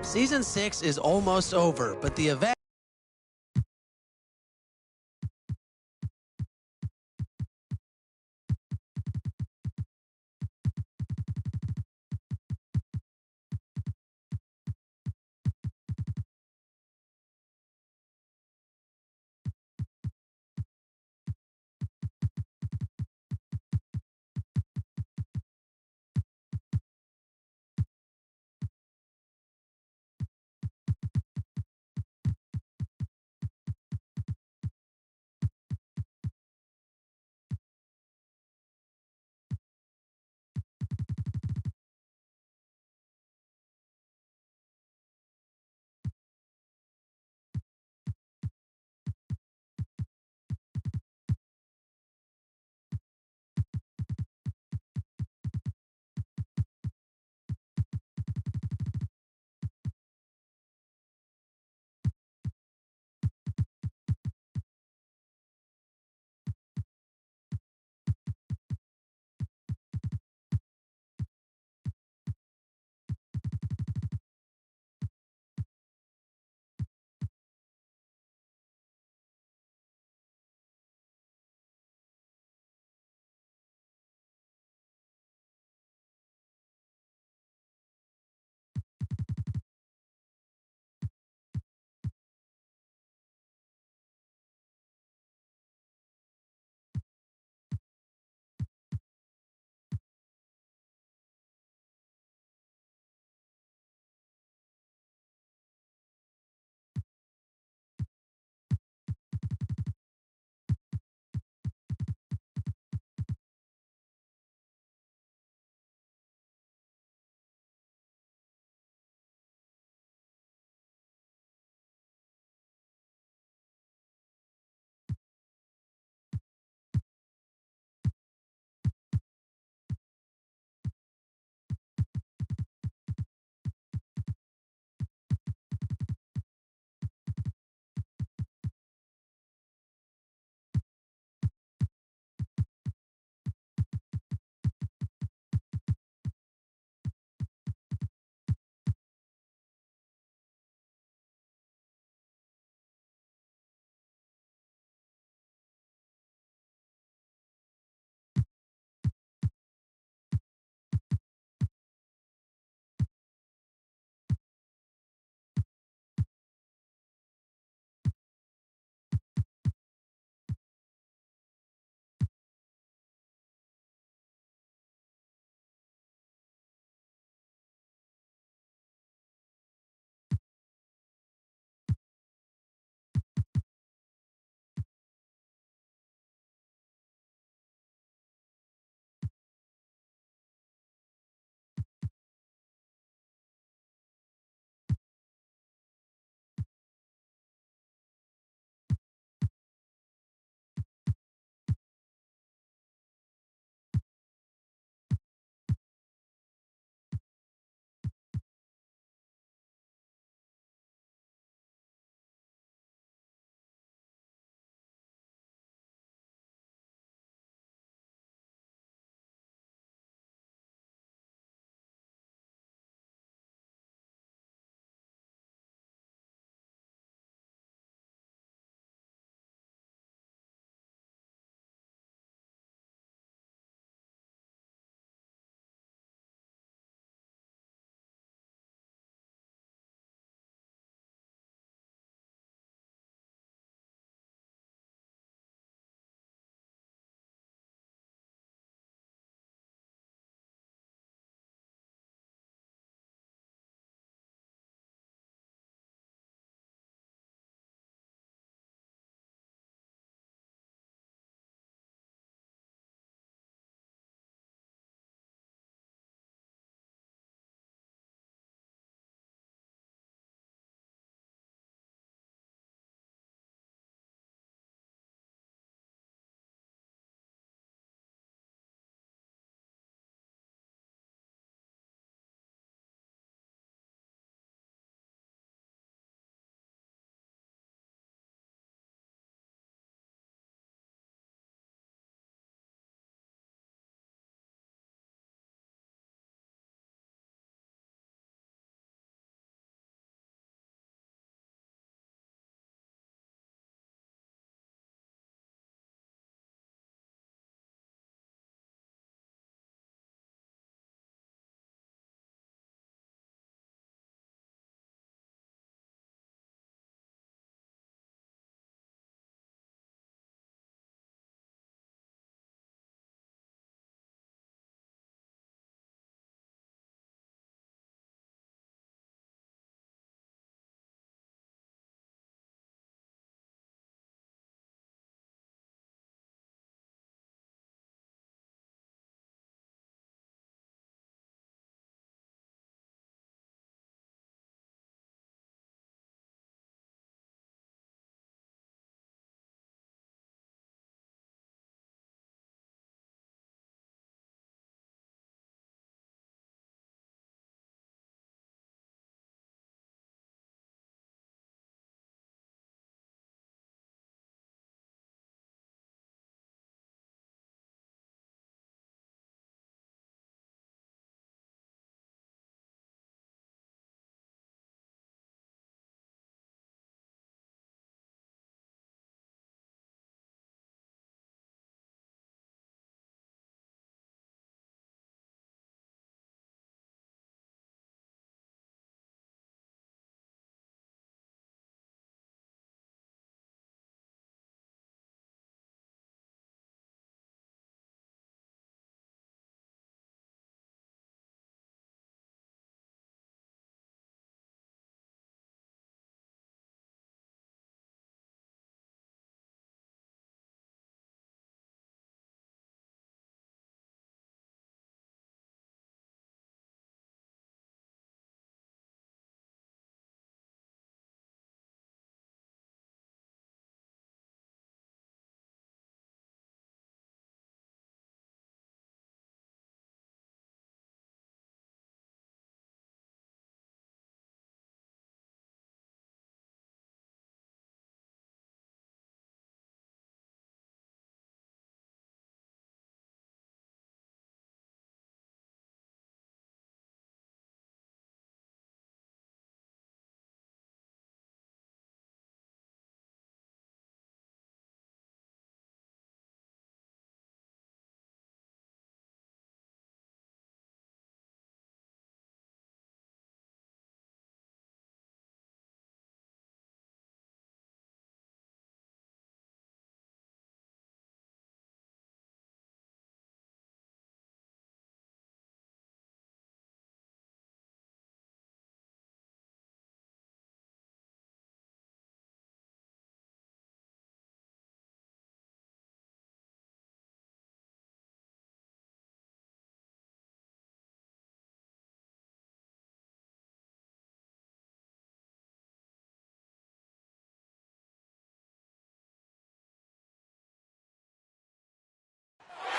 Season 6 is almost over, but the event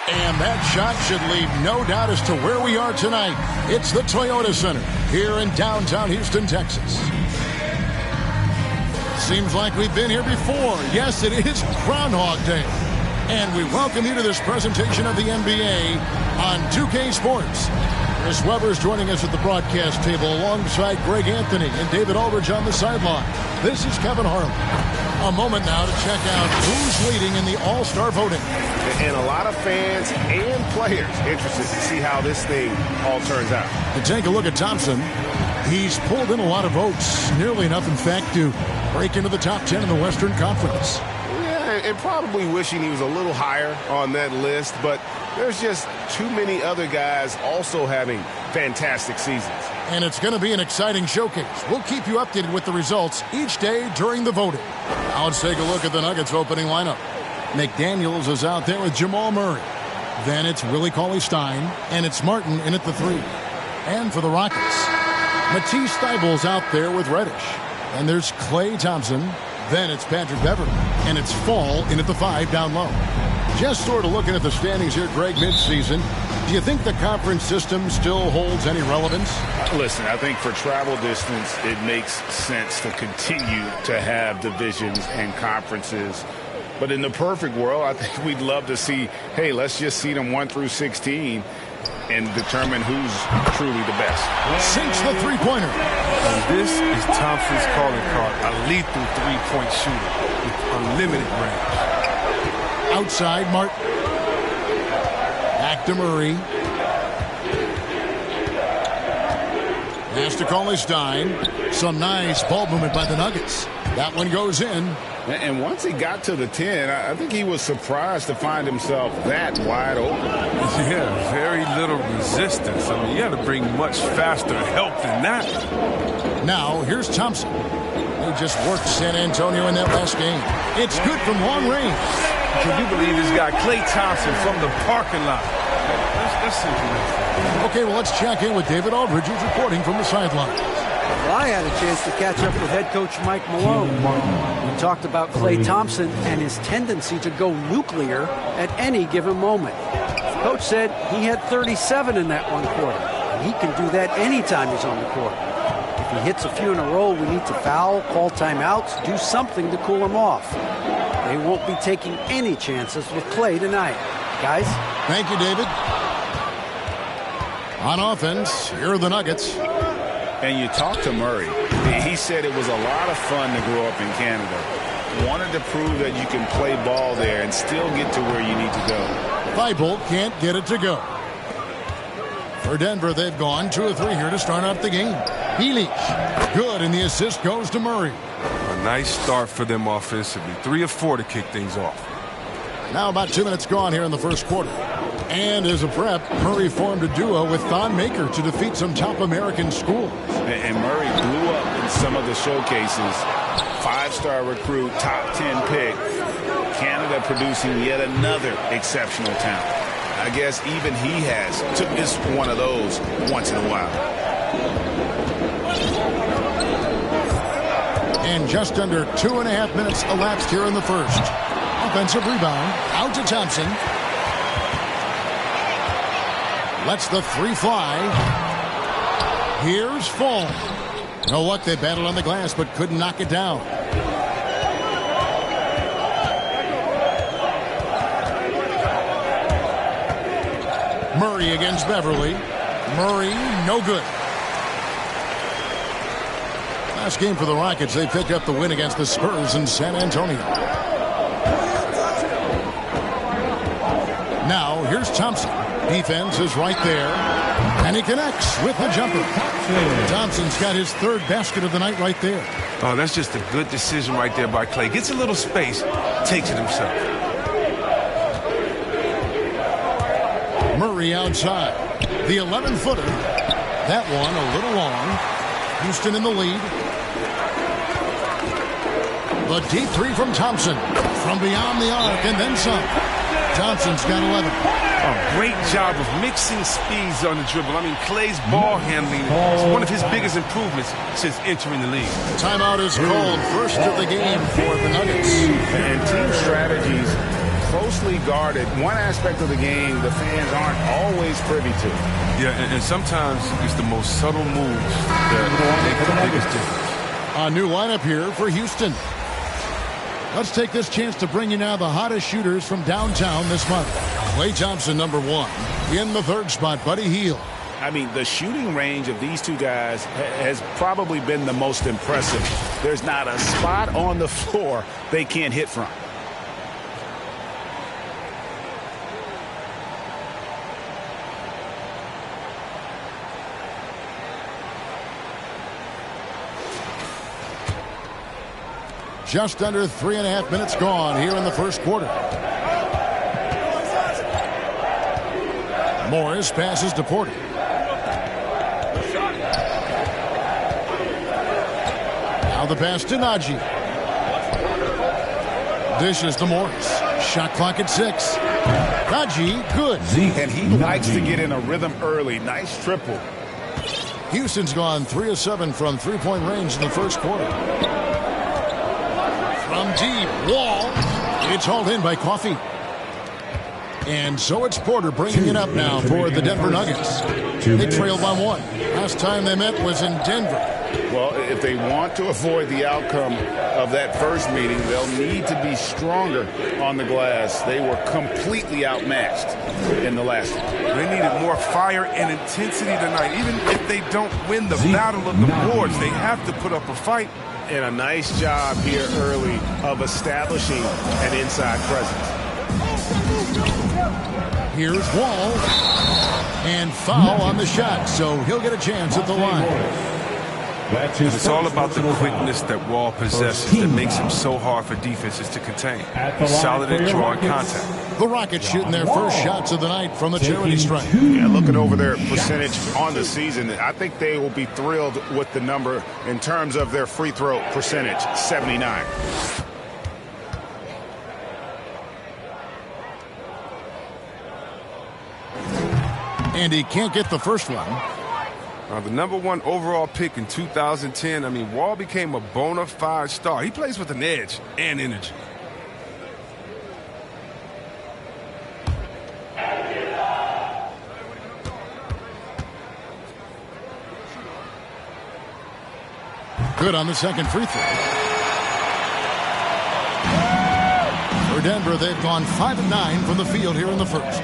And that shot should leave no doubt as to where we are tonight. It's the Toyota Center here in downtown Houston, Texas. Seems like we've been here before. Yes, it is Groundhog Day. And we welcome you to this presentation of the NBA on 2K Sports. Chris Webber is joining us at the broadcast table alongside Greg Anthony and David Aldridge on the sideline. This is Kevin Harlan. A moment now to check out who's leading in the All-Star voting. And a lot of fans and players interested to see how this thing all turns out. To take a look at Thompson, he's pulled in a lot of votes. Nearly enough, in fact, to break into the top 10 in the Western Conference. Yeah, and probably wishing he was a little higher on that list, but there's just too many other guys also having fantastic seasons. And it's going to be an exciting showcase. We'll keep you updated with the results each day during the voting. Now let's take a look at the Nuggets opening lineup. McDaniels is out there with Jamal Murray. Then it's Willie Cauley-Stein, and it's Martin in at the 3. And for the Rockets, Matisse Thybulle's out there with Reddish. And there's Klay Thompson. Then it's Patrick Beverley, and it's Fall in at the 5 down low. Just sort of looking at the standings here, Greg, midseason. Do you think the conference system still holds any relevance? Listen, I think for travel distance, it makes sense to continue to have divisions and conferences. But in the perfect world, I think we'd love to see, hey, let's just seed them 1 through 16 and determine who's truly the best. Sinks the three-pointer. And this is Thompson's calling card, a lethal three-point shooter with unlimited range. Outside, Martin. Back to Murray. Pass to Cauley-Stein. Some nice ball movement by the Nuggets. That one goes in. And once he got to the 10, I think he was surprised to find himself that wide open. Yeah, very little resistance. I mean, you got to bring much faster help than that. Now, here's Thompson. He just worked San Antonio in that last game. It's good from long range. Can you believe this guy, Klay Thompson, from the parking lot? That's interesting. Okay, well, let's check in with David Aldridge, who's reporting from the sideline. Well, I had a chance to catch up with head coach Mike Malone. We talked about Klay Thompson and his tendency to go nuclear at any given moment. Coach said he had 37 in that one quarter, and he can do that anytime he's on the court. If he hits a few in a row, we need to foul, call timeouts, do something to cool him off. They won't be taking any chances with Klay tonight. Guys? Thank you, David. On offense, here are the Nuggets. And you talk to Murray. He said it was a lot of fun to grow up in Canada. Wanted to prove that you can play ball there and still get to where you need to go. Thibault can't get it to go. For Denver, they've gone 2 of 3 here to start off the game. Bjelic, good, and the assist goes to Murray. A nice start for them offensively. 3 of 4 to kick things off. Now about 2 minutes gone here in the first quarter. And as a prep, Murray formed a duo with Thon Maker to defeat some top American schools. And Murray blew up in some of the showcases. 5-star recruit, top 10 pick. Canada producing yet another exceptional talent. I guess even he is one of those once in a while. And just under 2.5 minutes elapsed here in the first. Offensive rebound, out to Thompson. Lets the 3 fly. Here's Fall. You know what? They battled on the glass but couldn't knock it down. Murray against Beverley. Murray, no good. Last game for the Rockets, they picked up the win against the Spurs in San Antonio. Now, here's Thompson. Defense is right there. And he connects with the jumper. Thompson's got his 3rd basket of the night right there. Oh, that's just a good decision right there by Klay. Gets a little space, takes it himself. Murray outside. The 11-footer. That one a little long. Houston in the lead. The deep 3 from Thompson. From beyond the arc and then some. Thompson's got 11. A great job of mixing speeds on the dribble. I mean, Klay's ball handling is one of his biggest improvements since entering the league. Timeout is called. First of the game for the Nuggets. And team strategies closely guarded. One aspect of the game the fans aren't always privy to. Yeah, and sometimes it's the most subtle moves that make the biggest difference. A new lineup here for Houston. Let's take this chance to bring you now the hottest shooters from downtown this month. Klay Thompson, number 1. In the 3rd spot, Buddy Hield. I mean, the shooting range of these two guys has probably been the most impressive. There's not a spot on the floor they can't hit from. Just under 3.5 minutes gone here in the first quarter. Morris passes to Porter. Now the pass to Najee. Dishes to Morris. Shot clock at 6. Najee, good. And he likes to get in a rhythm early. Nice triple. Houston's gone 3 of 7 from three-point range in the first quarter. From deep, Wall. It's hauled in by Coffey. And so it's Porter bringing it up now for the Denver Nuggets. They trailed by 1. Last time they met was in Denver. Well, if they want to avoid the outcome of that first meeting, they'll need to be stronger on the glass. They were completely outmatched in the last one. They needed more fire and intensity tonight. Even if they don't win the battle of the boards, they have to put up a fight. And a nice job here early of establishing an inside presence. Here's Wall. And foul on the shot, so he'll get a chance at the line. It's all about the quickness that Wall possesses that makes him so hard for defenses to contain. He's solid at drawing contact. The Rockets shooting their first shots of the night from the charity stripe. Yeah, looking over their percentage on the season, I think they will be thrilled with the number in terms of their free throw percentage, 79. And he can't get the first one. The number 1 overall pick in 2010, I mean, Wall became a bona fide star. He plays with an edge and energy. Good on the second free throw. For Denver, they've gone 5 of 9 from the field here in the first.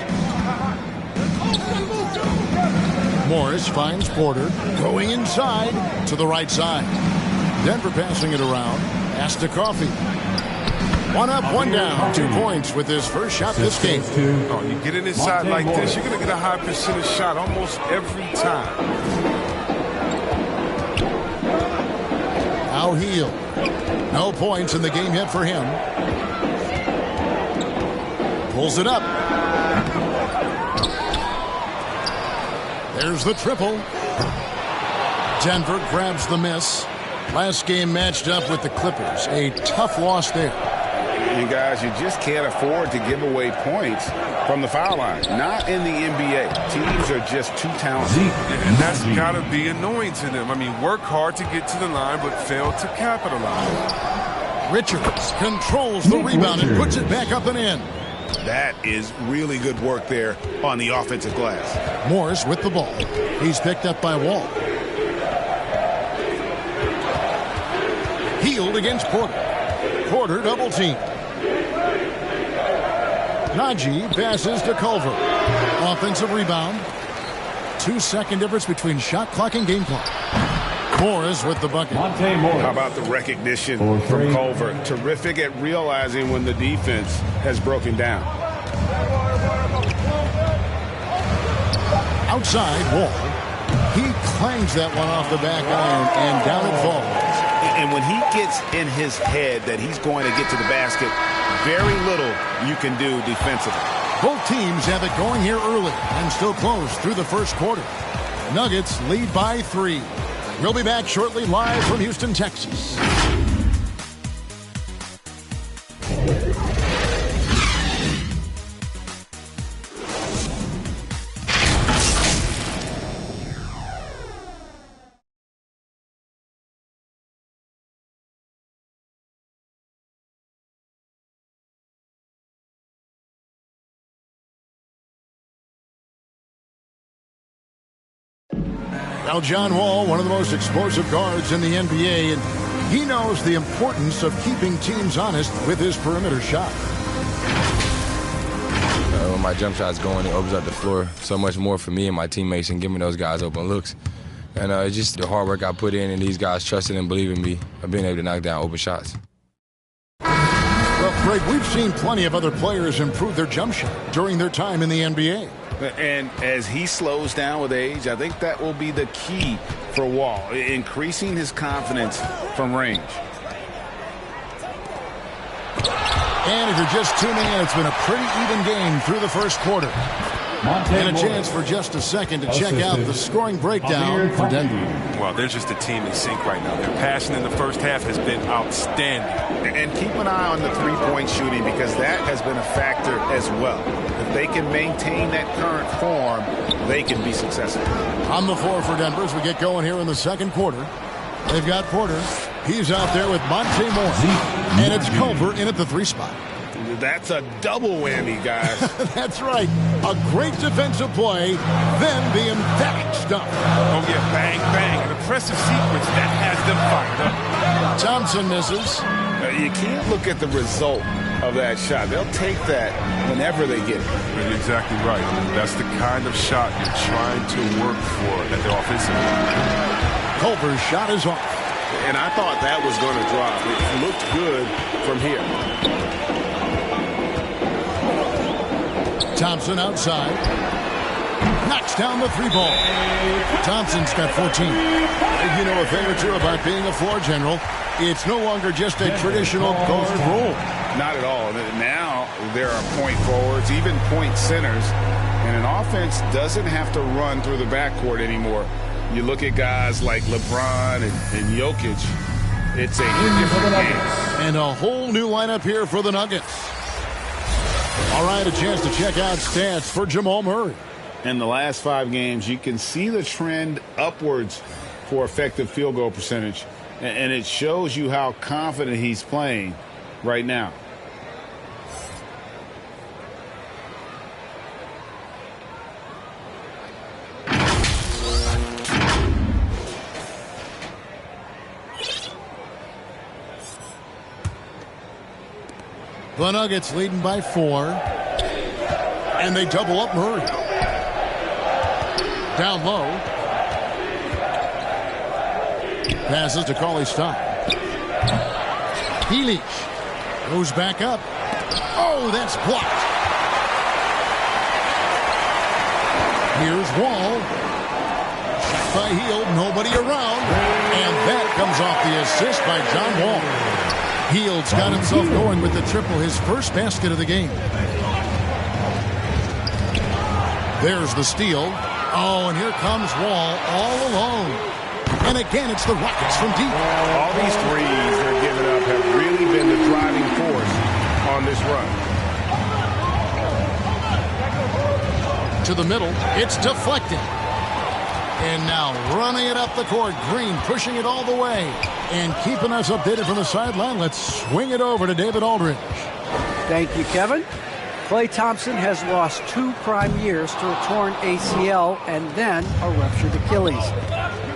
Morris finds Porter going inside to the right side. Denver passing it around. Pass to Coffey. 1 up, 1 down. 2 points with his first shot this game. Oh, you get it inside like this, you're going to get a high percentage shot almost every time. Now Hield. No points in the game yet for him. Pulls it up. There's the triple. Denver grabs the miss. Last game matched up with the Clippers. A tough loss there. You guys, you just can't afford to give away points from the foul line. Not in the NBA. Teams are just too talented. And that's got to be annoying to them. I mean, work hard to get to the line, but fail to capitalize. Richards controls the rebound and puts it back up and in. That is really good work there on the offensive glass. Morris with the ball. He's picked up by Wall. Hield against Porter. Porter double team. Najee passes to Culver. Offensive rebound. 2-second difference between shot clock and game clock. Morris with the bucket. How about the recognition from Culver? Terrific at realizing when the defense has broken down. Outside, Wall. He clangs that one off the back iron, and down it falls. And when he gets in his head that he's going to get to the basket, very little you can do defensively. Both teams have it going here early and still close through the first quarter. Nuggets lead by 3. We'll be back shortly live from Houston, Texas. Now, John Wall, one of the most explosive guards in the NBA, and he knows the importance of keeping teams honest with his perimeter shot. When my jump shot's going, it opens up the floor so much more for me and my teammates and giving those guys open looks. And it's just the hard work I put in and these guys trusting and believing me of being able to knock down open shots. Well, Greg, we've seen plenty of other players improve their jump shot during their time in the NBA. And as he slows down with age, I think that will be the key for Wall, increasing his confidence from range. And if you're just tuning in, it's been a pretty even game through the first quarter. And a chance for just a second to check out the scoring breakdown for Denver. Well, they're just a team in sync right now. Their passing in the first half has been outstanding. And keep an eye on the three-point shooting because that has been a factor as well. If they can maintain that current form, they can be successful. On the floor for Denver as we get going here in the second quarter. They've got Porter. He's out there with Monte Morris. And it's Culver in at the 3 spot. That's a double whammy, guys. That's right. A great defensive play, then the emphatic stuff. Oh, yeah, bang, bang. An impressive sequence that has them fired up. Thompson misses. You can't look at the result of that shot. They'll take that whenever they get it. You're exactly right. That's the kind of shot you're trying to work for at the offensive end. Culver's shot is off. And I thought that was going to drop. It looked good from here. Thompson outside. Knocks down the 3 ball. Thompson's got 14. You know a thing or two about being a floor general. It's no longer just a traditional guard role. Not at all. Now there are point forwards, even point centers, and an offense doesn't have to run through the backcourt anymore. You look at guys like LeBron and Jokic, it's a different game. And a whole new lineup here for the Nuggets. All right, a chance to check out stats for Jamal Murray. In the last 5 games, you can see the trend upwards for effective field goal percentage. And it shows you how confident he's playing right now. The Nuggets leading by 4. And they double up Murray. Down low. Passes to Cauley-Stein. Healy goes back up. Oh, that's blocked. Here's Wall. Shot by Hield, nobody around. And that comes off the assist by John Wall. Hield's got himself going with the triple, his first basket of the game. There's the steal. Oh, and here comes Wall all alone. And again, it's the Rockets from deep. All these threes they're giving up have really been the driving force on this run. To the middle, it's deflected. And now running it up the court, Green pushing it all the way. And keeping us updated from the sideline, let's swing it over to David Aldridge. Thank you, Kevin. Klay Thompson has lost 2 prime years to a torn ACL and then a ruptured Achilles.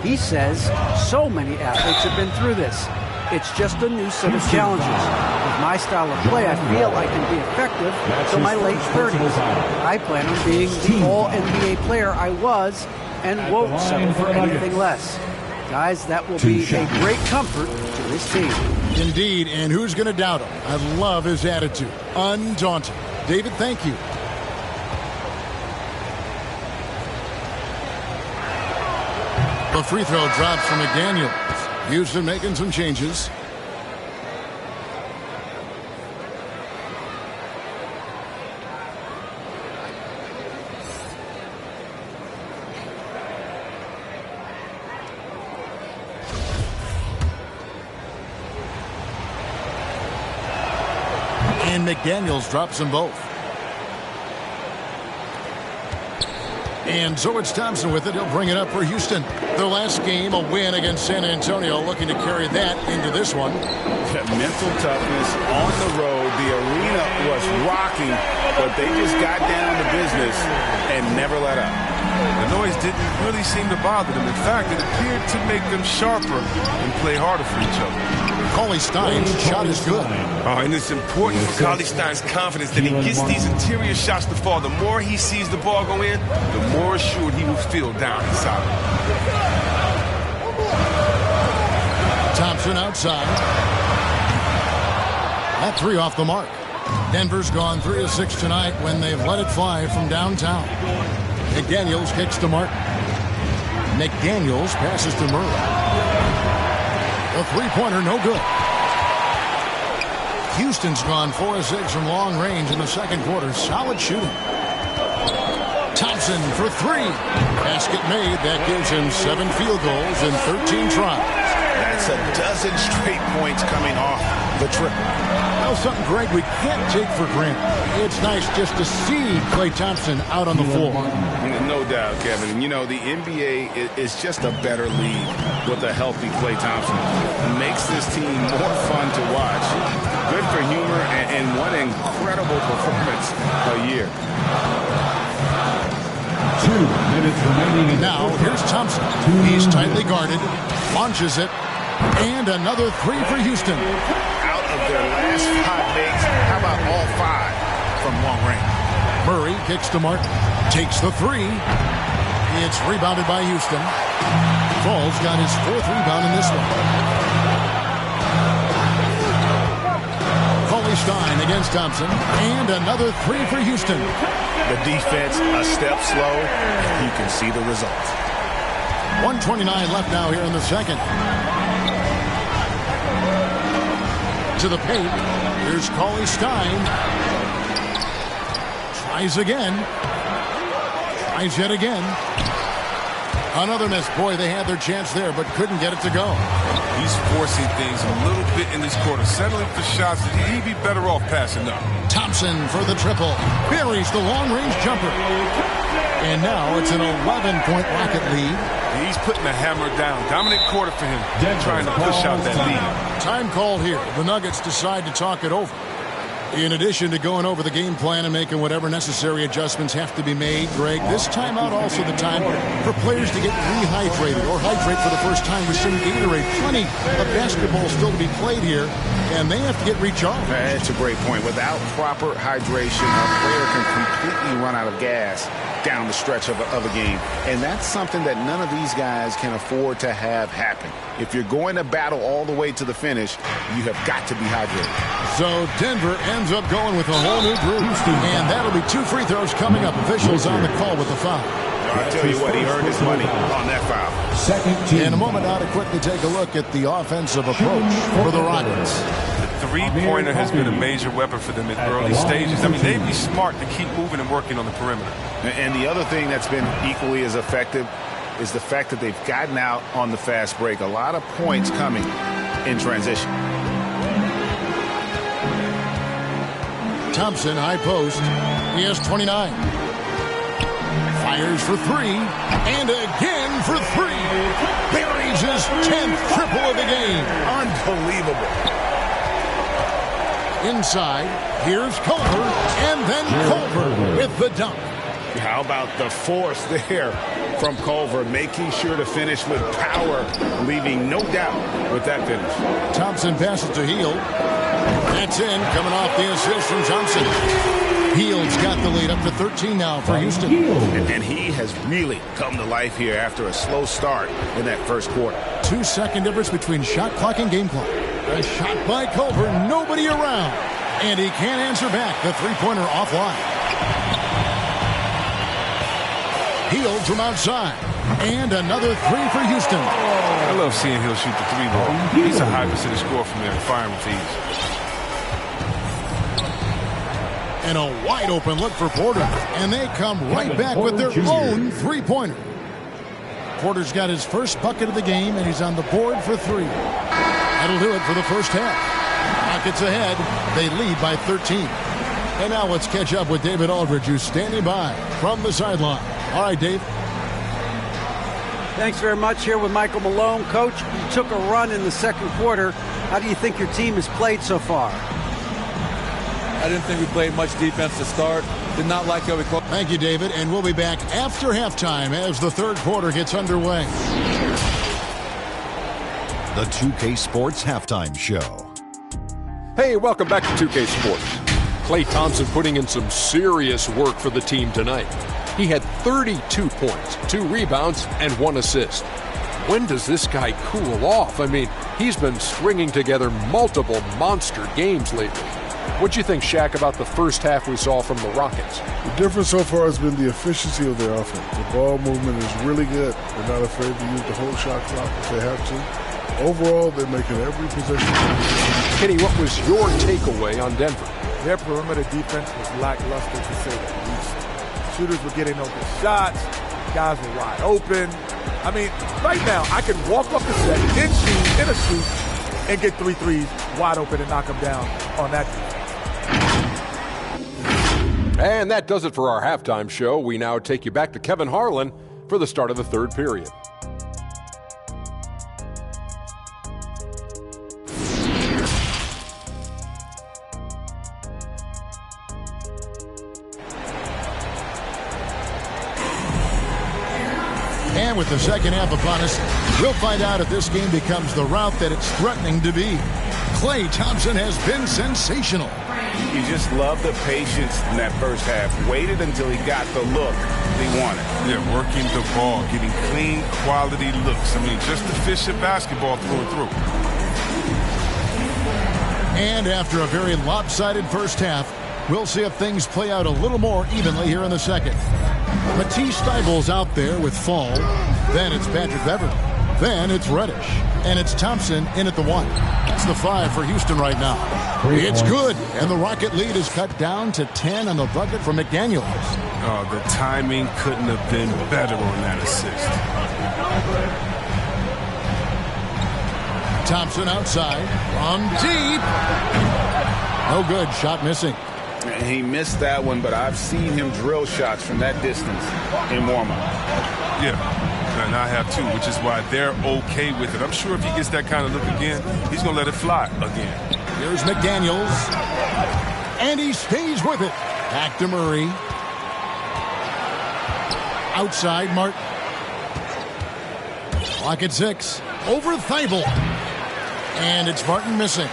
He says so many athletes have been through this. It's just a new set of challenges. With my style of play, I feel I can be effective until my late 30s. I plan on being the all-NBA player I was and won't settle for anything less. Guys, that will be a great comfort to this team. Indeed, and who's going to doubt him? I love his attitude. Undaunted. David, thank you. The free throw drops from McDaniels. Houston making some changes. And McDaniels drops them both. And so it's Thompson with it. He'll bring it up for Houston. Their last game, a win against San Antonio, looking to carry that into this one. Mental toughness on the road. The arena was rocking, but they just got down to business and never let up. The noise didn't really seem to bother them. In fact, it appeared to make them sharper and play harder for each other. Cauley-Stein's shot is good. Oh, and it's important for Cauley-Stein's confidence that he gets these interior shots to fall. The more he sees the ball go in, the more assured he will feel down inside. Thompson outside. That three off the mark. Denver's gone 3 of 6 tonight when they've let it fly from downtown. McDaniels kicks to Martin. McDaniels passes to Murray. The three-pointer, no good. Houston's gone 4 of 6 from long range in the second quarter. Solid shooting. Thompson for 3. Basket made. That gives him 7 field goals in 13 tries. That's a dozen straight points coming off the triple. Well, something, Greg, we can't take for granted. It's nice just to see Klay Thompson out on the floor. No doubt, Kevin. And, you know, the NBA is just a better league with a healthy Klay Thompson. It makes this team more fun to watch. Good for humor and one incredible performance a year. 2 minutes remaining. Now, here's Thompson. He's tightly guarded, launches it, and another 3 for Houston. Out of their last 5 makes, how about all 5 from long range? Murray kicks to Martin, takes the 3. It's rebounded by Houston. Fall's got his 4th rebound in this one. Cauley-Stein against Thompson, and another 3 for Houston. The defense a step slow, and you can see the results. 1:29 left now here in the second. To the paint. Here's Cauley-Stein. Tries again. Tries yet again. Another miss. Boy, they had their chance there, but couldn't get it to go. He's forcing things a little bit in this quarter, settling for shots that he'd be better off passing up. Thompson for the triple. Buries the long-range jumper. And now it's an 11-point Rocket lead. He's putting the hammer down. Dominant quarter for him. Trying to push out that lead. Time called here. The Nuggets decide to talk it over. In addition to going over the game plan and making whatever necessary adjustments have to be made, Greg, this timeout also the time for players to get rehydrated or hydrate for the first time with some Gatorade. Plenty of basketball still to be played here, and they have to get recharged. That's a great point. Without proper hydration, a player can completely run out of gas down the stretch of a game. And that's something that none of these guys can afford to have happen. If you're going to battle all the way to the finish, you have got to be hydrated. So Denver ends up going with a whole new group. And that'll be 2 free throws coming up. Officials on the call with the foul. I tell you what, he earned his money on that foul. Second team. In a moment now to quickly take a look at the offensive approach for the Rockets. The three-pointer has been a major weapon for them at early stages. I mean, they'd be smart to keep moving and working on the perimeter. And the other thing that's been equally as effective is the fact that they've gotten out on the fast break. A lot of points coming in transition. Thompson, high post. He has 29. Fires for 3. And again for 3. Buries his 10th triple of the game. Unbelievable. Inside, here's Culver. And then Culver with the dunk. How about the force there from Culver, making sure to finish with power, leaving no doubt with that finish. Thompson passes to Hield. That's in, coming off the assist from Thompson. Hield's got the lead up to 13 now for Houston. And he has really come to life here after a slow start in that first quarter. 2-second difference between shot clock and game clock. A shot by Culver, nobody around. And he can't answer back. The three-pointer offline. Hield from outside. And another 3 for Houston. I love seeing Hield shoot the 3 ball. He's a high percentage scorer from there and firing with ease. And a wide open look for Porter. And they come right back with their own three-pointer. Porter's got his first bucket of the game, and he's on the board for 3. That'll do it for the first half. Rockets ahead. They lead by 13. And now let's catch up with David Aldridge, who's standing by from the sideline. All right, Dave. Thanks very much. Here with Michael Malone. Coach, you took a run in the second quarter. How do you think your team has played so far? I didn't think we played much defense to start. Did not like how we closed. Thank you, David, and we'll be back after halftime as the third quarter gets underway. The 2K Sports Halftime Show. Hey, welcome back to 2K Sports. Klay Thompson putting in some serious work for the team tonight. He had 32 points, 2 rebounds, and 1 assist. When does this guy cool off? I mean, he's been stringing together multiple monster games lately. What'd you think, Shaq, about the first half we saw from the Rockets? The difference so far has been the efficiency of their offense. The ball movement is really good. They're not afraid to use the whole shot clock if they have to. Overall, they're making every possession. Kenny, what was your takeaway on Denver? Their perimeter defense was lackluster, to say the least. Shooters were getting open shots. Guys were wide open. I mean, right now, I can walk off the set in shoes, in a suit, and get 3 threes wide open and knock them down on that defense. And that does it for our halftime show. We now take you back to Kevin Harlan for the start of the third period. And with the second half upon us, we'll find out if this game becomes the route that it's threatening to be. Klay Thompson has been sensational. You just love the patience in that first half. Waited until he got the look he wanted. Yeah, working the ball, getting clean, quality looks. I mean, just efficient basketball through and through. And after a very lopsided first half, we'll see if things play out a little more evenly here in the second. Matisse Thybulle's out there with Fall. Then it's Patrick Beverley. Then it's Reddish. And it's Thompson in at the 1. That's the 5 for Houston right now. It's good. And the Rocket lead is cut down to 10 on the bucket for McDaniels. Oh, the timing couldn't have been better on that assist. Thompson outside. From deep. No good. Shot missing. He missed that one, but I've seen him drill shots from that distance in warm-up. Yeah, and I have too, which is why they're okay with it. I'm sure if he gets that kind of look again, he's going to let it fly again. Here's McDaniels. And he stays with it. Back to Murray. Outside, Martin. Clock at 6. Over Thybulle. And it's Martin missing.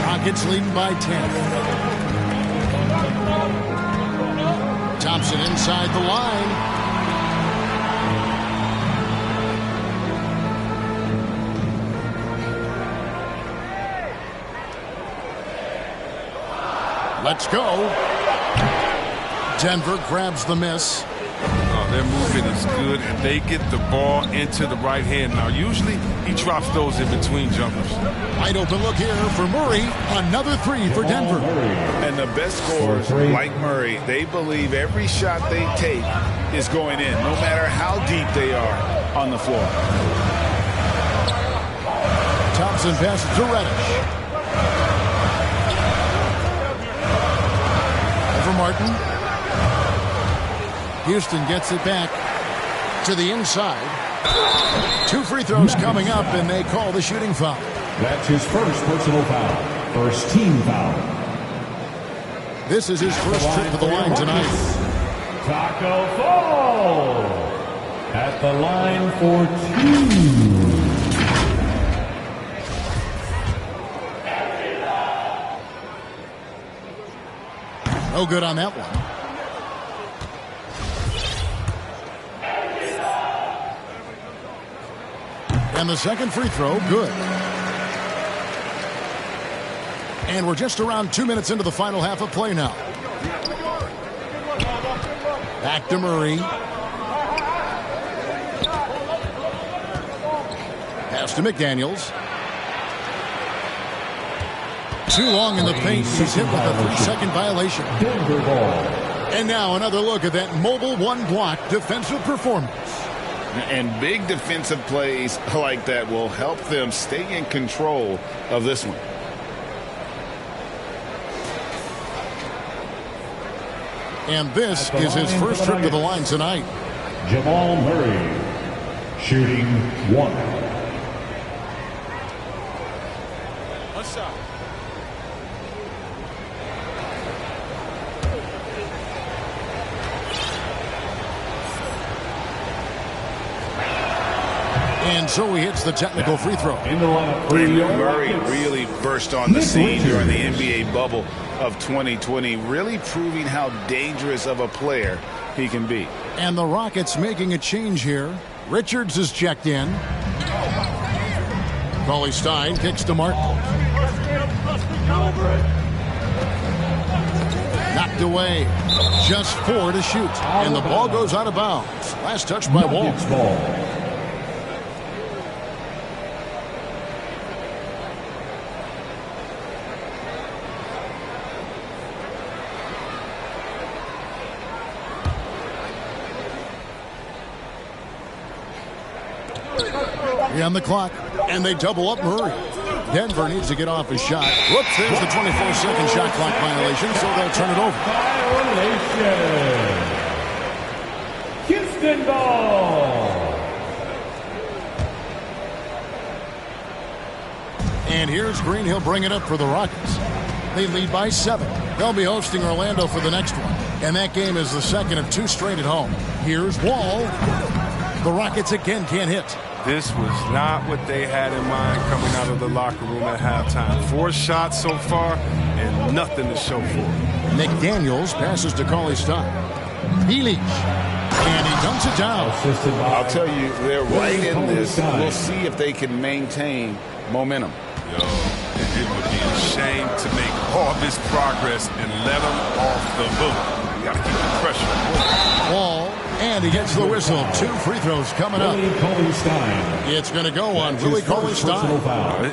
Rockets leading by 10. Thompson inside the line. Let's go. Denver grabs the miss. Oh, their movement is good, and they get the ball into the right hand. Now, usually he drops those in between jumpers. Wide open look here for Murray. Another 3 for Denver. And the best scorers, like Murray, they believe every shot they take is going in, no matter how deep they are on the floor. Thompson passes to Reddish. Over Martin. Houston gets it back to the inside. 2 free throws coming up, and they call the shooting foul. That's his first personal foul. First team foul. This is his first trip to the line tonight. Taco Fall at the line for 2. No good on that one. And the second free throw, good. And we're just around 2 minutes into the final half of play now. Back to Murray. Pass to McDaniels. Too long in the paint. He's hit with a 3-second violation. And now another look at that mobile one-block defensive performance. And big defensive plays like that will help them stay in control of this one. And this is his first trip to the line tonight. Jamal Murray, shooting 1. One shot. And so he hits the technical free throw. Brandon Murray really burst on the scene during the NBA bubble of 2020, really proving how dangerous of a player he can be. And the Rockets making a change here. Richards is checked in. Cauley Stein kicks to Martin. Knocked away. Just 4 to shoot. And the ball goes out of bounds. Last touch by Wall. On the clock, and they double up Murray. Denver needs to get off his shot. Whoops, there's the 24-second shot clock violation, so they'll turn it over. Violation. Houston ball. And here's Green. He'll bring it up for the Rockets. They lead by 7. They'll be hosting Orlando for the next one, and that game is the second of 2 straight at home. Here's Wall. The Rockets again can't hit. This was not what they had in mind coming out of the locker room at halftime. 4 shots so far and nothing to show for it. McDaniels passes to Cauley Stein. Healy. And he dunks it down. I'll tell you, they're right in this. We'll see if they can maintain momentum. Yo, it would be a shame to make all this progress and let them off the hook. You got to keep the pressure on. Wall. And he gets the whistle. 2 free throws coming up. It's going to go on Willie Cauley Stein.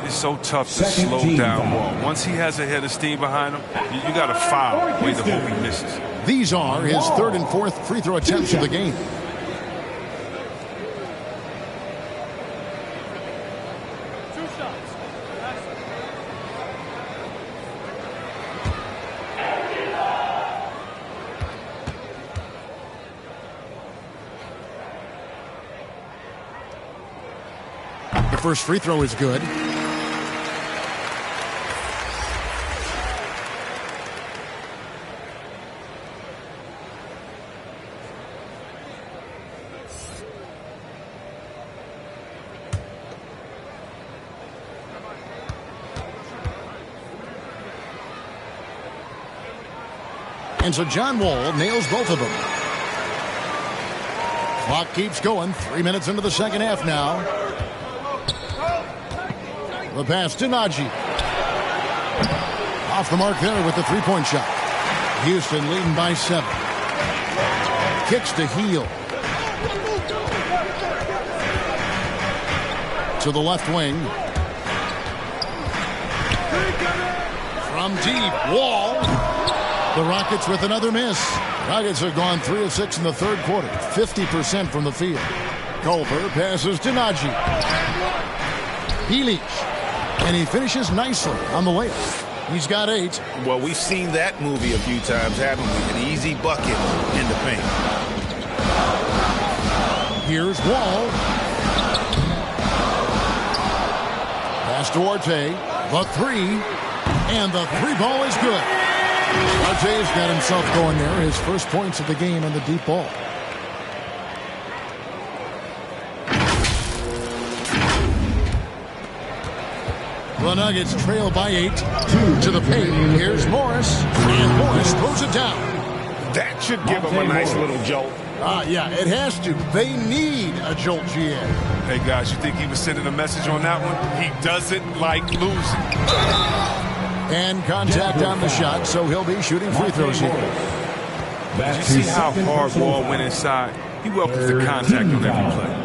It's so tough to slow down Wall. Once he has a head of steam behind him, you got to foul. Wait to hope he misses. These are his 3rd and 4th free throw attempts of the game. First free throw is good. And so John Wall nails both of them. Clock keeps going. 3 minutes into the second half now. The pass to Najee. Off the mark there with the three-point shot. Houston leading by 7. Kicks to Hield. To the left wing. From deep. Wall. The Rockets with another miss. Rockets have gone 3 of 6 in the third quarter. 50% from the field. Culver passes to Najee. Healy. And he finishes nicely on the layup. He's got 8. Well, we've seen that movie a few times, haven't we? An easy bucket in the paint. Here's Wall. Pass to Arte. The 3. And the 3 ball is good. Arte's got himself going there. His first points of the game on the deep ball. The Nuggets trail by 8 to the paint. Here's Morris. And Morris throws it down. That should give them a nice little jolt. Yeah, it has to. They need a jolt, GM. Hey, guys, you think he was sending a message on that one? He doesn't like losing. And contact on the shot, so he'll be shooting free throws here. Did you see how hard Wall went inside? He welcomes the contact on every play.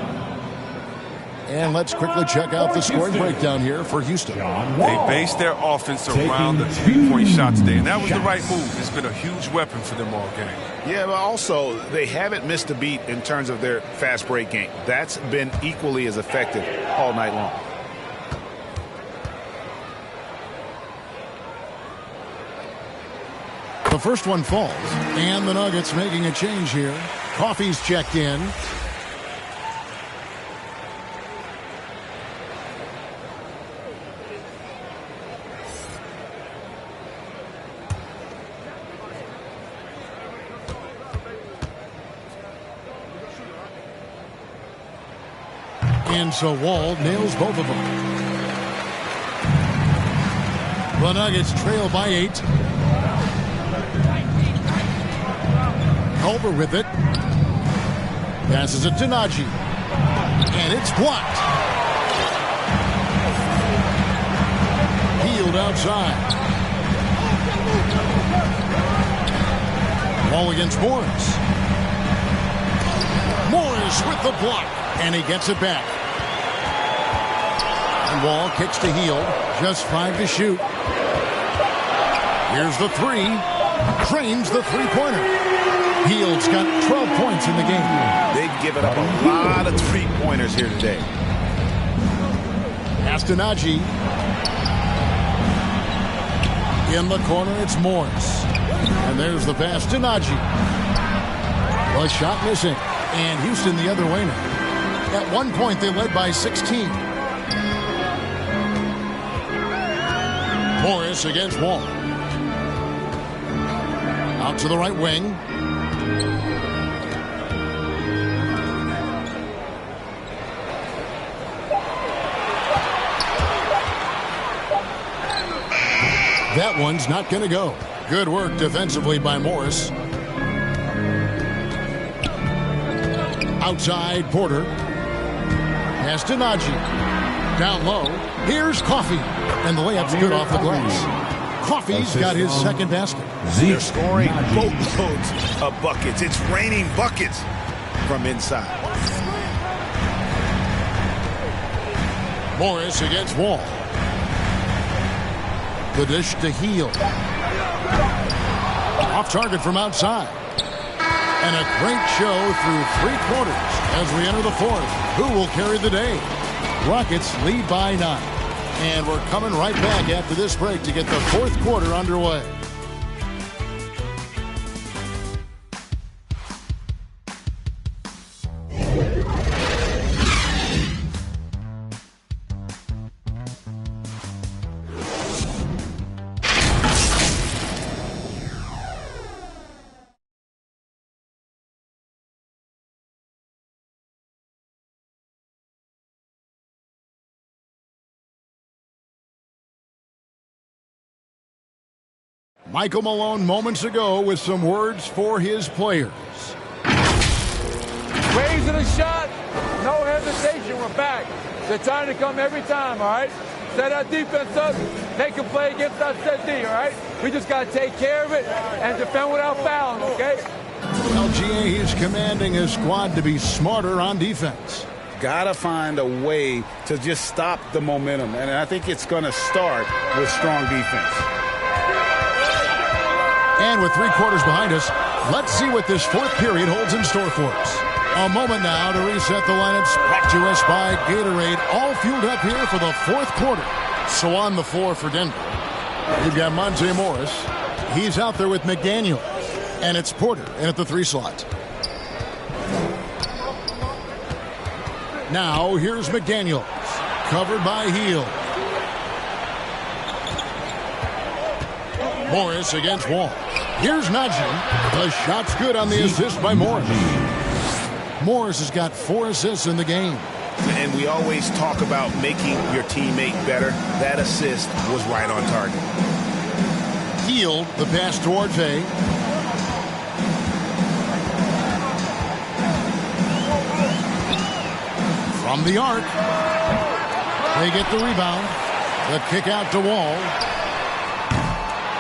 And let's quickly check out the scoring breakdown here for Houston. They based their offense around the three-point shot today, and that was the right move. It's been a huge weapon for them all game. Yeah, but also, they haven't missed a beat in terms of their fast break game. That's been equally as effective all night long. The first one falls, and the Nuggets making a change here. Coffey's checked in. And so Wall nails both of them. The Nuggets trail by 8. Culver with it. Passes it to Najee. And it's blocked. Hield outside. Wall against Morris. Morris with the block. And he gets it back. And Wall kicks to Hield. Just 5 to shoot. Here's the 3. Drains the three-pointer. Hield's got 12 points in the game. They've given up a lot of three-pointers here today. Pass to Najee. In the corner, it's Morris. And there's the pass to Najee. The shot missing. And Houston the other way now. At one point, they led by 16. Morris against Wall. Out to the right wing. That one's not going to go. Good work defensively by Morris. Outside, Porter. Pass to Najee. Down low. Here's Coffey. And the layup's good off the glass. Coffey's got his second basket. They're scoring boatloads of buckets. It's raining buckets from inside. Morris against Wall. The dish to Hield. Off target from outside. And a great show through 3 quarters as we enter the 4th. Who will carry the day? Rockets lead by 9. And we're coming right back after this break to get the 4th quarter underway. Michael Malone moments ago with some words for his players. Raising a shot, no hesitation, we're back. They're trying to come every time, all right? Set our defense up, they can play against our set D, all right? We just got to take care of it and defend without fouling, okay? LGA is commanding his squad to be smarter on defense. Gotta find a way to just stop the momentum, and I think it's going to start with strong defense. And with 3 quarters behind us, let's see what this 4th period holds in store for us. A moment now to reset the lineups. Brought to us by Gatorade. All fueled up here for the 4th quarter. So on the floor for Denver, you've got Monte Morris. He's out there with McDaniel. And it's Porter in at the 3 slot. Now here's McDaniels. Covered by Hield. Morris against Wall. Here's Najee. The shot's good on the assist by Morris. Morris has got 4 assists in the game. And we always talk about making your teammate better. That assist was right on target. Hield, the pass towards Hay. From the arc. They get the rebound. The kick out to Wall.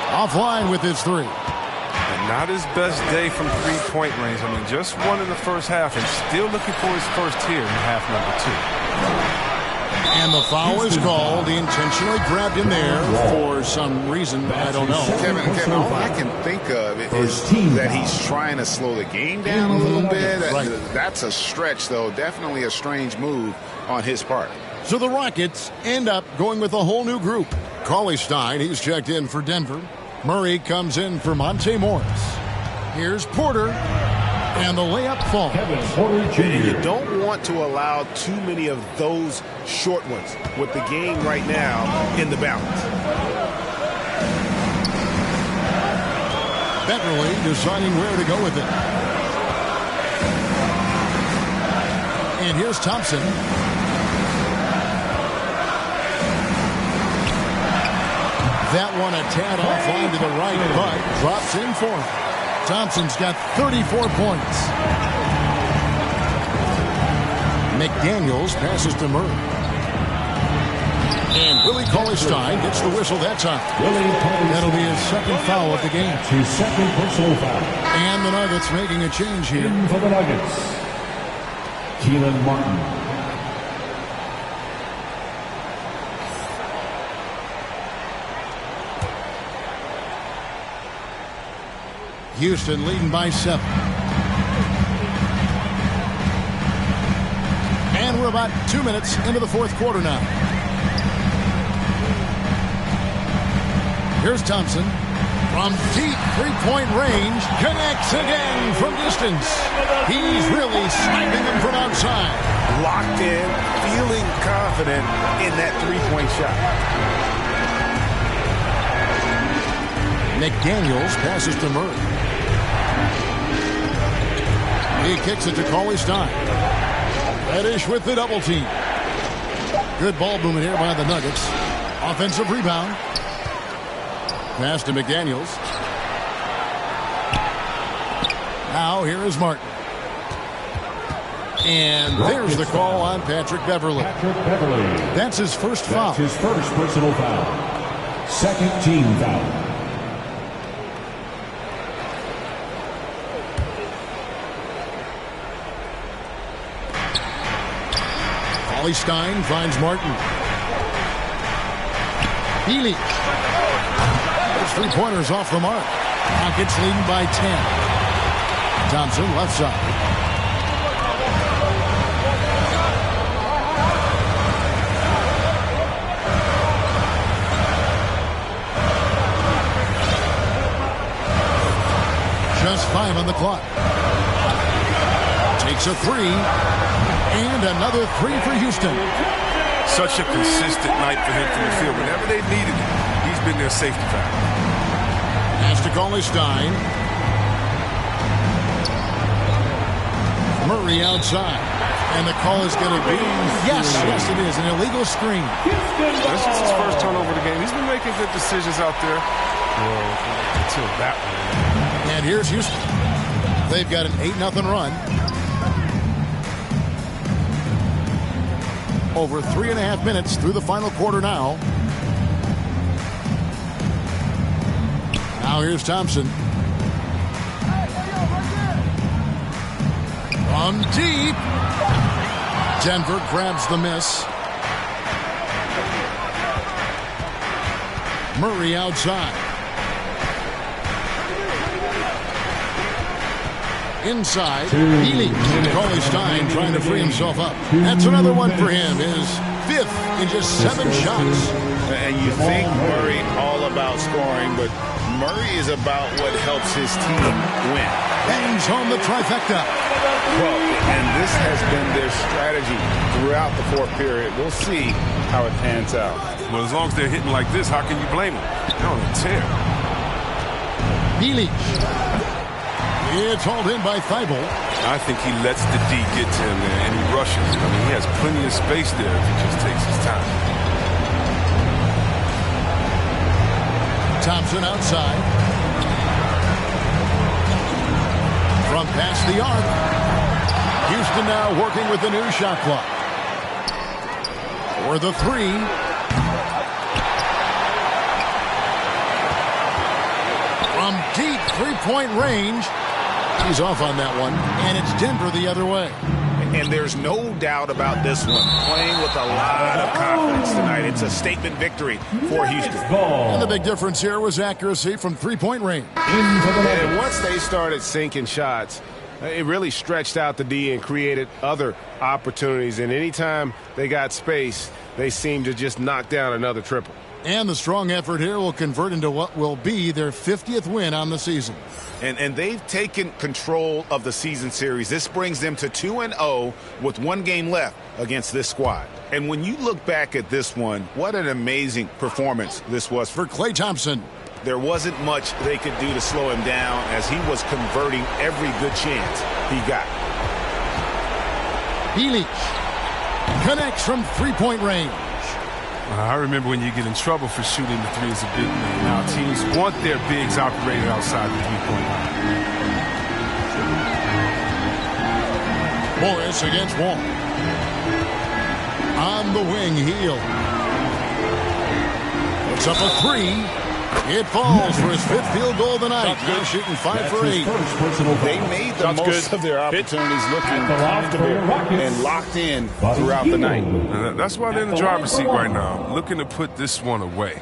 Offline with his 3. And not his best day from three-point range. I mean, just one in the first half and still looking for his first here in half number 2. And the foul is called. He intentionally grabbed him there for some reason. I don't know. Kevin, all I can think of is that he's trying to slow the game down a little bit. Right. That's a stretch, though. Definitely a strange move on his part. So the Rockets end up going with a whole new group. Cauley-Stein, he's checked in for Denver. Murray comes in for Monte Morris. Here's Porter. And the layup falls. And you don't want to allow too many of those short ones with the game right now in the balance. Betterly deciding where to go with it. And here's Thompson. That one a tad offline to the right, but drops in for him. Thompson's got 34 points. McDaniels passes to Murray. And Willie Cauley-Stein gets the whistle that time. That'll be his second foul of the game. His second personal foul. And the Nuggets making a change here. In for the Nuggets, Keelan Martin. Houston leading by 7. And we're about 2 minutes into the fourth quarter now. Here's Thompson. From deep three-point range, connects again from distance. He's really sniping them from outside. Locked in, feeling confident in that three-point shot. McDaniels passes to Murray. He kicks it to Cauley-Stein. Reddish with the double team. Good ball movement here by the Nuggets. Offensive rebound. Pass to McDaniels. Now here is Martin. And there's the call on Patrick Beverley. That's his first foul. That's his first personal foul. Second team foul. Cauley-Stein finds Martin. Healy. Those three-pointers off the mark. Rockets leading by 10. Thompson left side. Just 5 on the clock. Takes a three. And another three for Houston. Such a consistent night for him from the field. Whenever they needed him, he's been their safety valve. Pass to Cauley-Stein. Murray outside. And the call is going to be, yes, it is, an illegal screen. That's just his first turnover of the game. He's been making good decisions out there. Well, until that one. And here's Houston. They've got an 8-0 run. Over 3.5 minutes through the final quarter now. Now here's Thompson. From deep. Denver grabs the miss. Murray outside. Inside, Healy. Cauley-Stein trying to free himself up. That's another one for him. His fifth in just 7 shots. And you think Murray all about scoring, but Murray is about what helps his team win. Bangs home the trifecta. Well, and this has been their strategy throughout the fourth period. We'll see how it pans out. Well, as long as they're hitting like this, how can you blame them? They're on a tear. Healy. It's hauled in by Thibault. I think he lets the D get to him there, and he rushes. I mean, he has plenty of space there if he just takes his time. Thompson outside. From past the arc. Houston now working with the new shot clock. For the three. From deep three-point range. He's off on that one, and it's Denver the other way. And there's no doubt about this one. Playing with a lot of confidence tonight. It's a statement victory for Houston. And the big difference here was accuracy from three-point range. And once they started sinking shots, it really stretched out the D and created other opportunities. And anytime they got space, they seemed to just knock down another triple. And the strong effort here will convert into what will be their 50th win on the season. And they've taken control of the season series. This brings them to 2-0 with 1 game left against this squad. And when you look back at this one, what an amazing performance this was for Klay Thompson. There wasn't much they could do to slow him down as he was converting every good chance he got. Healy connects from three-point range. I remember when you get in trouble for shooting the three as a big man. Now teams want their bigs operated outside the three-point line. Morris against Wall. On the wing, Heel. Puts up a three. It falls for his 5th field goal of the night. Now shooting 5 for 8. They made the most of their opportunities, looking comfortable and locked in throughout the night. That's why they're in the driver's seat right now, looking to put this one away.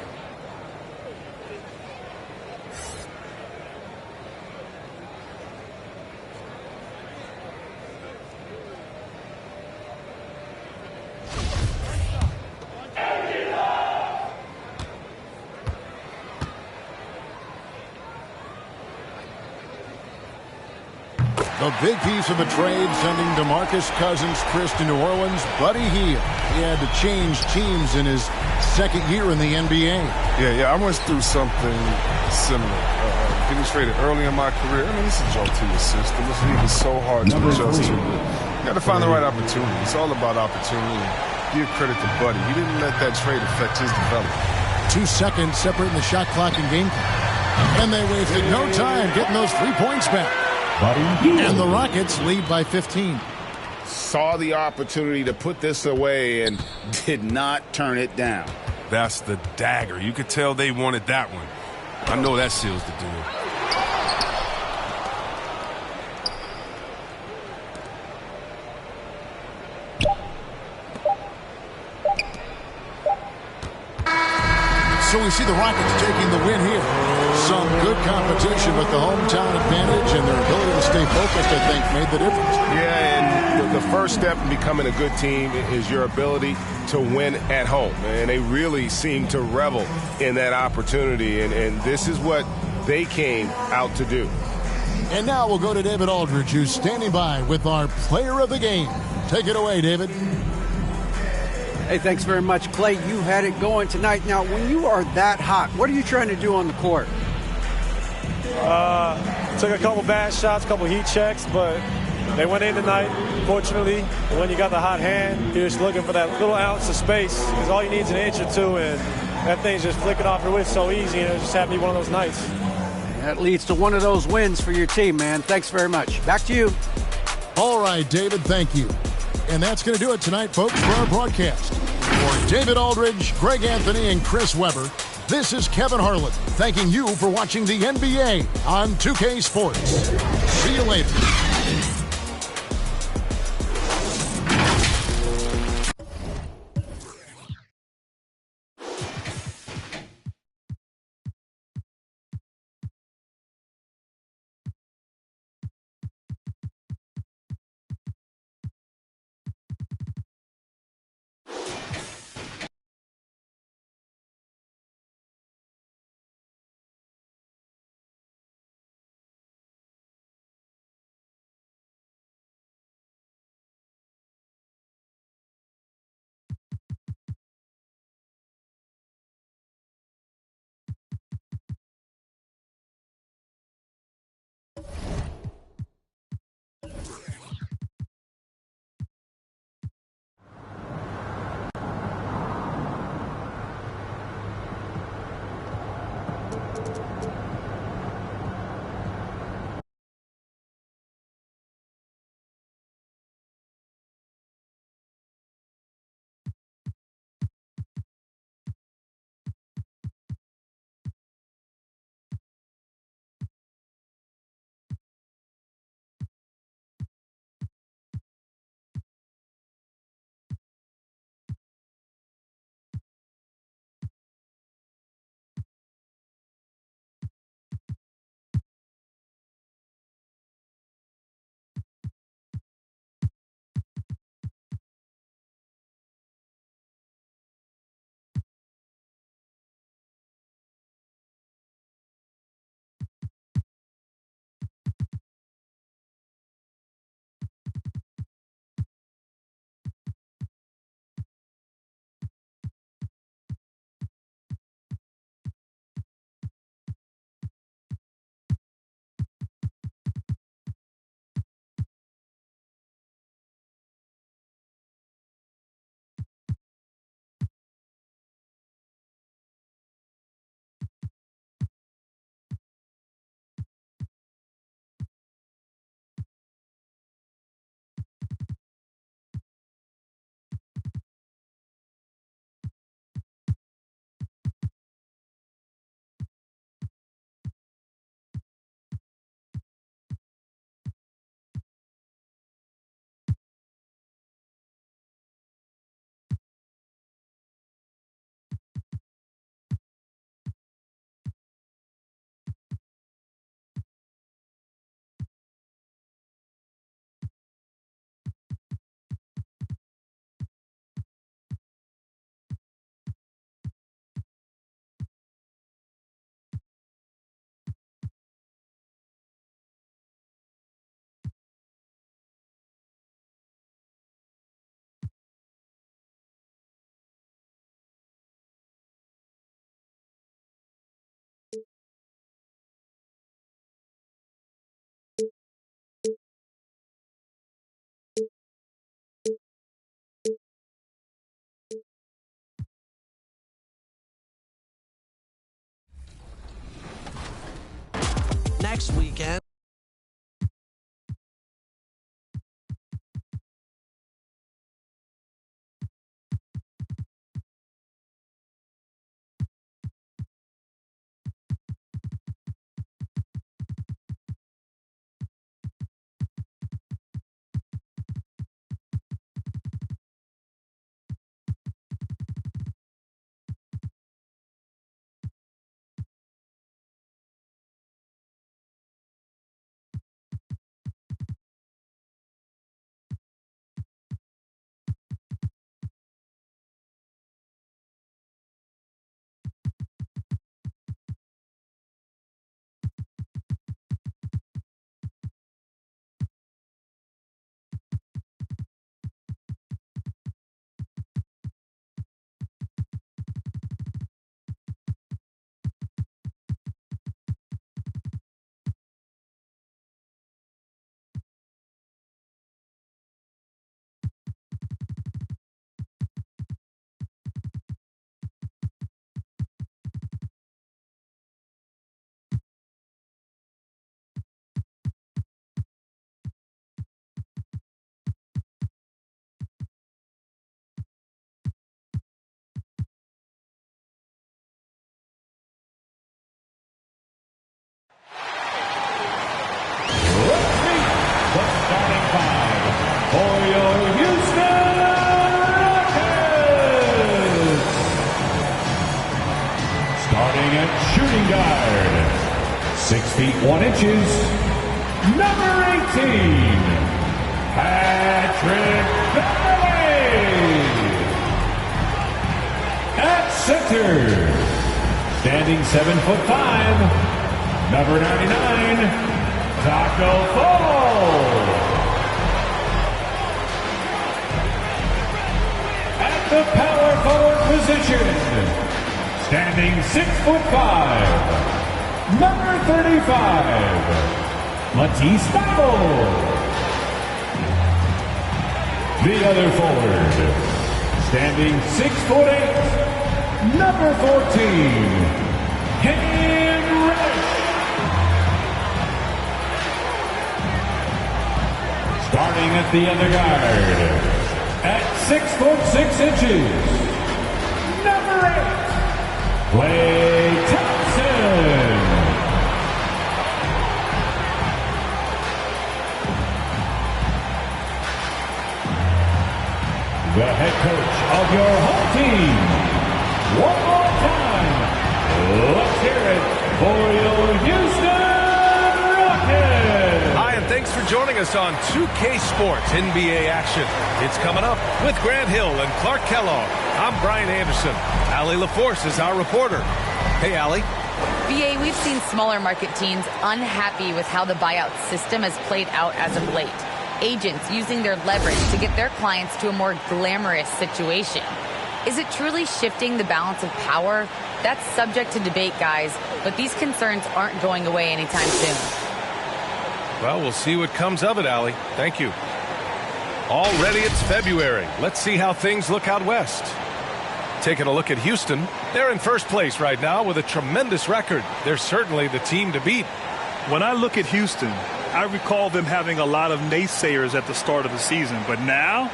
The big piece of the trade, sending DeMarcus Cousins-Chris to New Orleans, Buddy Hield. He had to change teams in his 2nd year in the NBA. Yeah, I went through something similar. Getting traded early in my career. I mean, it's a joke to your system. This league is so hard to adjust to. You got to find the right opportunity. It's all about opportunity. Give credit to Buddy. He didn't let that trade affect his development. 2 seconds separating the shot clock and game clock. And they wasted no time getting those 3 points back. And the Rockets lead by 15. Saw the opportunity to put this away and did not turn it down. That's the dagger. You could tell they wanted that one. I know that seals the deal. So we see the Rockets taking the win here. Some good competition with the hometown advantage, and their ability to stay focused, I think, made the difference. Yeah, and the first step in becoming a good team is your ability to win at home. And they really seem to revel in that opportunity, and this is what they came out to do. And now we'll go to David Aldridge, who's standing by with our player of the game. Take it away, David. Hey, thanks very much, Clay. You had it going tonight. Now, when you are that hot, what are you trying to do on the court? Took a couple bad shots, a couple heat checks, but they went in tonight, fortunately. And when you got the hot hand, you're just looking for that little ounce of space, because all you need is an inch or two, and that thing's just flicking off your wrist so easy, and it just happened to be one of those nights. That leads to one of those wins for your team, man. Thanks very much. Back to you. All right, David, thank you. And that's going to do it tonight, folks, for our broadcast. For David Aldridge, Greg Anthony, and Chris Webber, this is Kevin Harlan thanking you for watching the NBA on 2K Sports. See you later. next weekend. Shooting guard, 6 feet 1 inches, number 18, Patrick Beverley. At center, standing 7'5", number 99, Taco Fall. At the power forward position, standing 6'5", number 35, Matisse Thybulle. The other forward, standing 6'8", number 14, Cam Reddish. Starting at the other guard, at 6'6" number 8. Klay Thompson. The head coach of your home team. One more time. Let's hear it for your Houston Rockets. Hi, and thanks for joining us on 2K Sports NBA action. It's coming up with Grant Hill and Clark Kellogg. I'm Brian Anderson. Allie LaForce is our reporter. Hey, Allie. VA, we've seen smaller market teams unhappy with how the buyout system has played out as of late. Agents using their leverage to get their clients to a more glamorous situation. Is it truly shifting the balance of power? That's subject to debate, guys, but these concerns aren't going away anytime soon. Well, we'll see what comes of it, Allie. Thank you. Already it's February. Let's see how things look out west. Taking a look at Houston, they're in first place right now with a tremendous record. They're certainly the team to beat. When I look at Houston, I recall them having a lot of naysayers at the start of the season, but now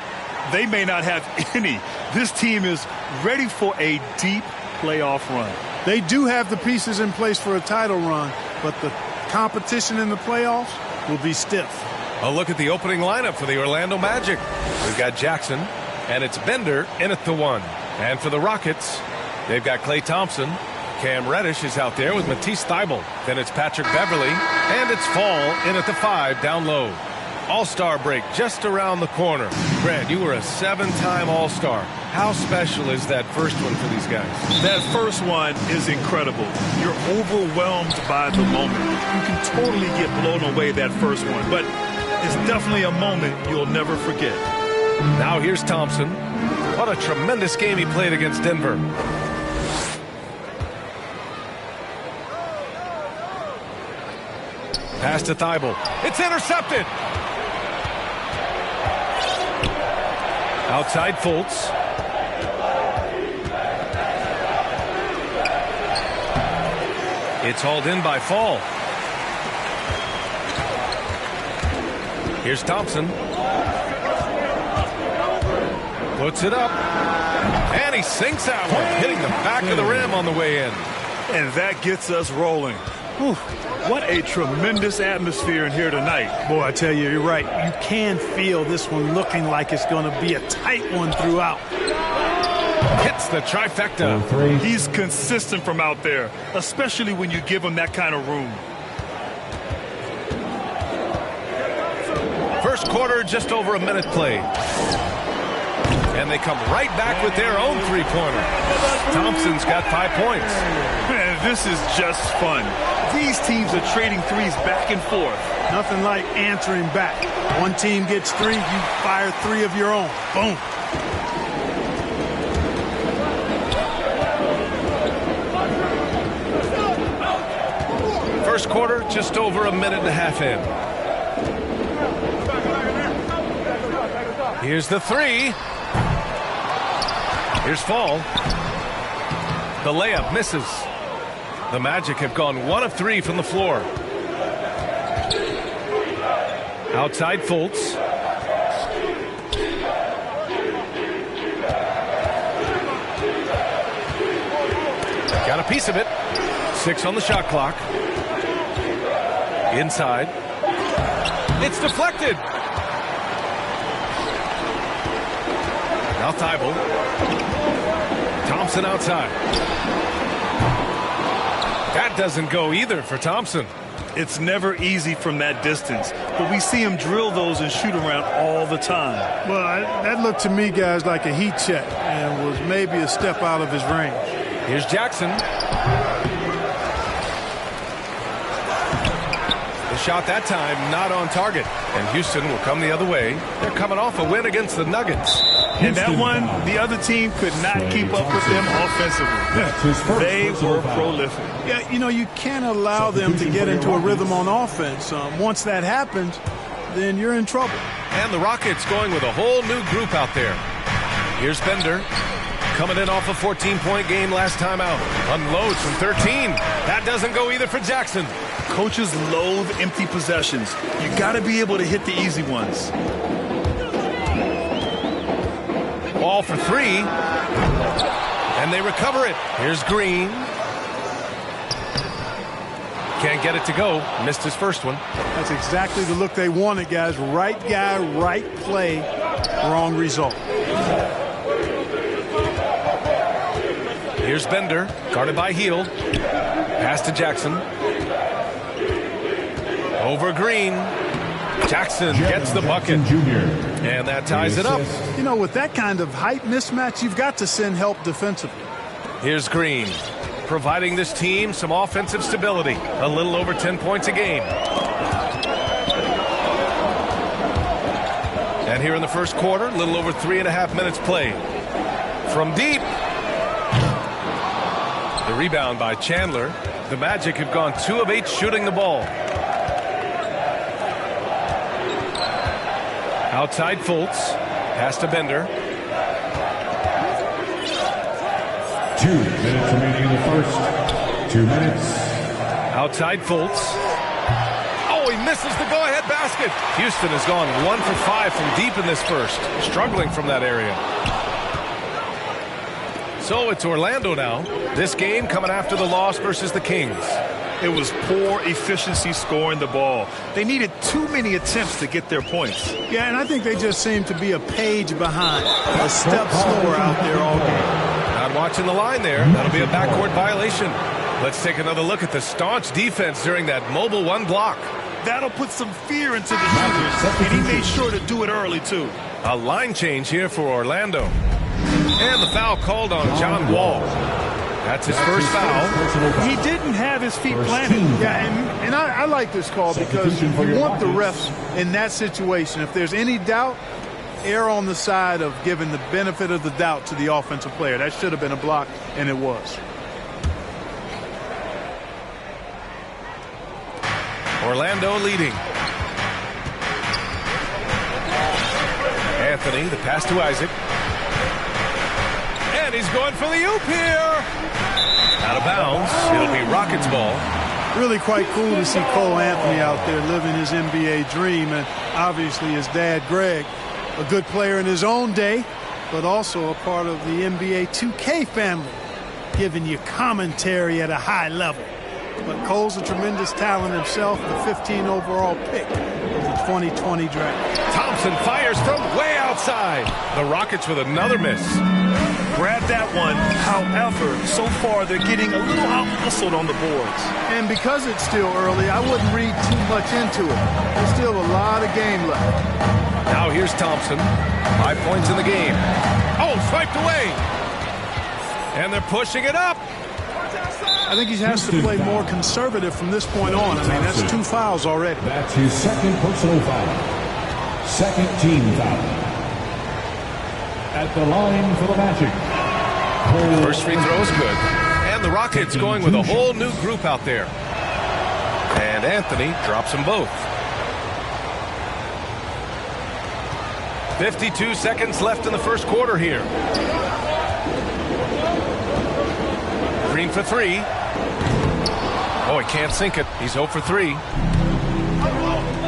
they may not have any. This team is ready for a deep playoff run. They do have the pieces in place for a title run, but the competition in the playoffs will be stiff. A look at the opening lineup for the Orlando Magic. We've got Jackson, and it's Bender in at the 1. And for the Rockets, they've got Klay Thompson. Cam Reddish is out there with Matisse Thybulle. Then it's Patrick Beverley, and it's Fall in at the 5 down low. All-Star break just around the corner. Grant, you were a 7-time All-Star. How special is that first one for these guys? That first one is incredible. You're overwhelmed by the moment. You can totally get blown away that first one, but it's definitely a moment you'll never forget. Now here's Thompson. What a tremendous game he played against Denver. Pass to Thybulle. It's intercepted. Outside Fultz. It's hauled in by Fall. Here's Thompson. Puts it up. And he sinks that one, hitting the back of the rim on the way in. And that gets us rolling. Whew. What a tremendous atmosphere in here tonight. Boy, I tell you, you're right. You can feel this one looking like it's going to be a tight one throughout. Hits the trifecta. He's consistent from out there, especially when you give him that kind of room. First quarter, just over a minute played. And they come right back with their own three-pointer. Thompson's got 5 points. Man, this is just fun. These teams are trading threes back and forth. Nothing like answering back. One team gets 3, you fire 3 of your own. Boom. First quarter, just over a minute and a half in. Here's the 3. Here's Fall. The layup misses. The Magic have gone 1 of 3 from the floor. Outside Fultz. Got a piece of it. 6 on the shot clock. Inside. It's deflected. Now Thibault. Thompson outside. That doesn't go either for Thompson. It's never easy from that distance, but we see him drill those and shoot around all the time. Well, that looked to me, guys, like a heat check and was maybe a step out of his range. Here's Jackson. The shot that time not on target, and Houston will come the other way. They're coming off a win against the Nuggets. And that one, the other team could not keep up with them offensively. They were prolific. Yeah, you know, you can't allow them to get into a rhythm on offense. Once that happens, then you're in trouble. And the Rockets going with a whole new group out there. Here's Bender. Coming in off a 14-point game last time out. Unloads from 13. That doesn't go either for Jackson. Coaches loathe empty possessions. You got to be able to hit the easy ones. Ball for 3. And they recover it. Here's Green. Can't get it to go. Missed his first one. That's exactly the look they wanted, guys. Right guy, right play, wrong result. Here's Bender, guarded by Hield. Pass to Jackson. Over Green. Jackson gets the bucket. And that ties it up. You know, with that kind of height mismatch, you've got to send help defensively. Here's Green, providing this team some offensive stability. A little over 10 points a game. And here in the first quarter, a little over 3.5 minutes played. From deep. The rebound by Chandler. The Magic have gone 2 of 8 shooting the ball. Outside Fultz. Pass to Bender. 2 minutes remaining in the first. 2 minutes. Outside Fultz. Oh, he misses the go-ahead basket. Houston has gone 1 for 5 from deep in this first. Struggling from that area. So it's Orlando now. This game coming after the loss versus the Kings. It was poor efficiency scoring the ball. They needed too many attempts to get their points. Yeah, and I think they just seem to be a page behind, a step slower out there all game. Not watching the line there. That'll be a backcourt violation. Let's take another look at the staunch defense during that mobile 1 block. That'll put some fear into the shooters, and he made sure to do it early, too. A line change here for Orlando. And the foul called on John Wall. That's his first foul. He didn't have his feet planted. Yeah, and I like this call because you want the refs in that situation. If there's any doubt, err on the side of giving the benefit of the doubt to the offensive player. That should have been a block, and it was. Orlando leading. Anthony, the pass to Isaac. And he's going for the oop here. Out of bounds. It'll be Rockets ball. Really quite cool to see Cole Anthony out there living his NBA dream, and obviously his dad, Greg, a good player in his own day, but also a part of the NBA 2K family, giving you commentary at a high level. But Cole's a tremendous talent himself, the 15 overall pick of the 2020 draft. Thompson fires from way outside. The Rockets with another miss. Grab that one. However, so far they're getting a little out-hustled on the boards. And because it's still early, I wouldn't read too much into it. There's still a lot of game left. Now here's Thompson. 5 points in the game. Oh, swiped away. And they're pushing it up. I think he has to play more conservative from this point on. I mean, that's 2 fouls already. That's his second personal foul. Second team foul. At the line for the Magic. First free throw is good. And the Rockets going with a whole new group out there. And Anthony drops them both. 52 seconds left in the first quarter here. Green for 3. Oh, he can't sink it. He's 0 for 3.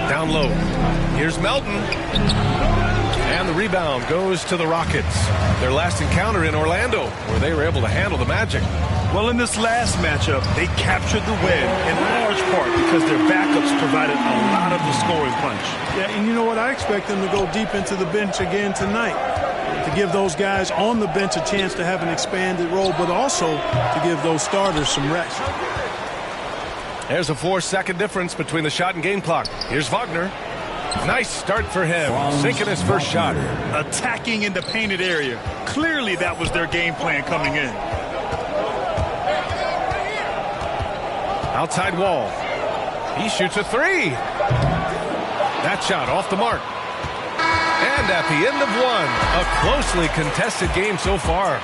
Down low. Here's Melton. And the rebound goes to the Rockets. Their last encounter in Orlando, where they were able to handle the Magic. Well, in this last matchup, they captured the win in large part because their backups provided a lot of the scoring punch. Yeah, and you know what? I expect them to go deep into the bench again tonight, to give those guys on the bench a chance to have an expanded role, but also to give those starters some rest. There's a 4-second difference between the shot and game clock. Here's Wagner. Nice start for him, sinking his first shot. Attacking in the painted area. Clearly that was their game plan coming in. Outside wall. He shoots a 3. That shot off the mark. And at the end of one, a closely contested game so far.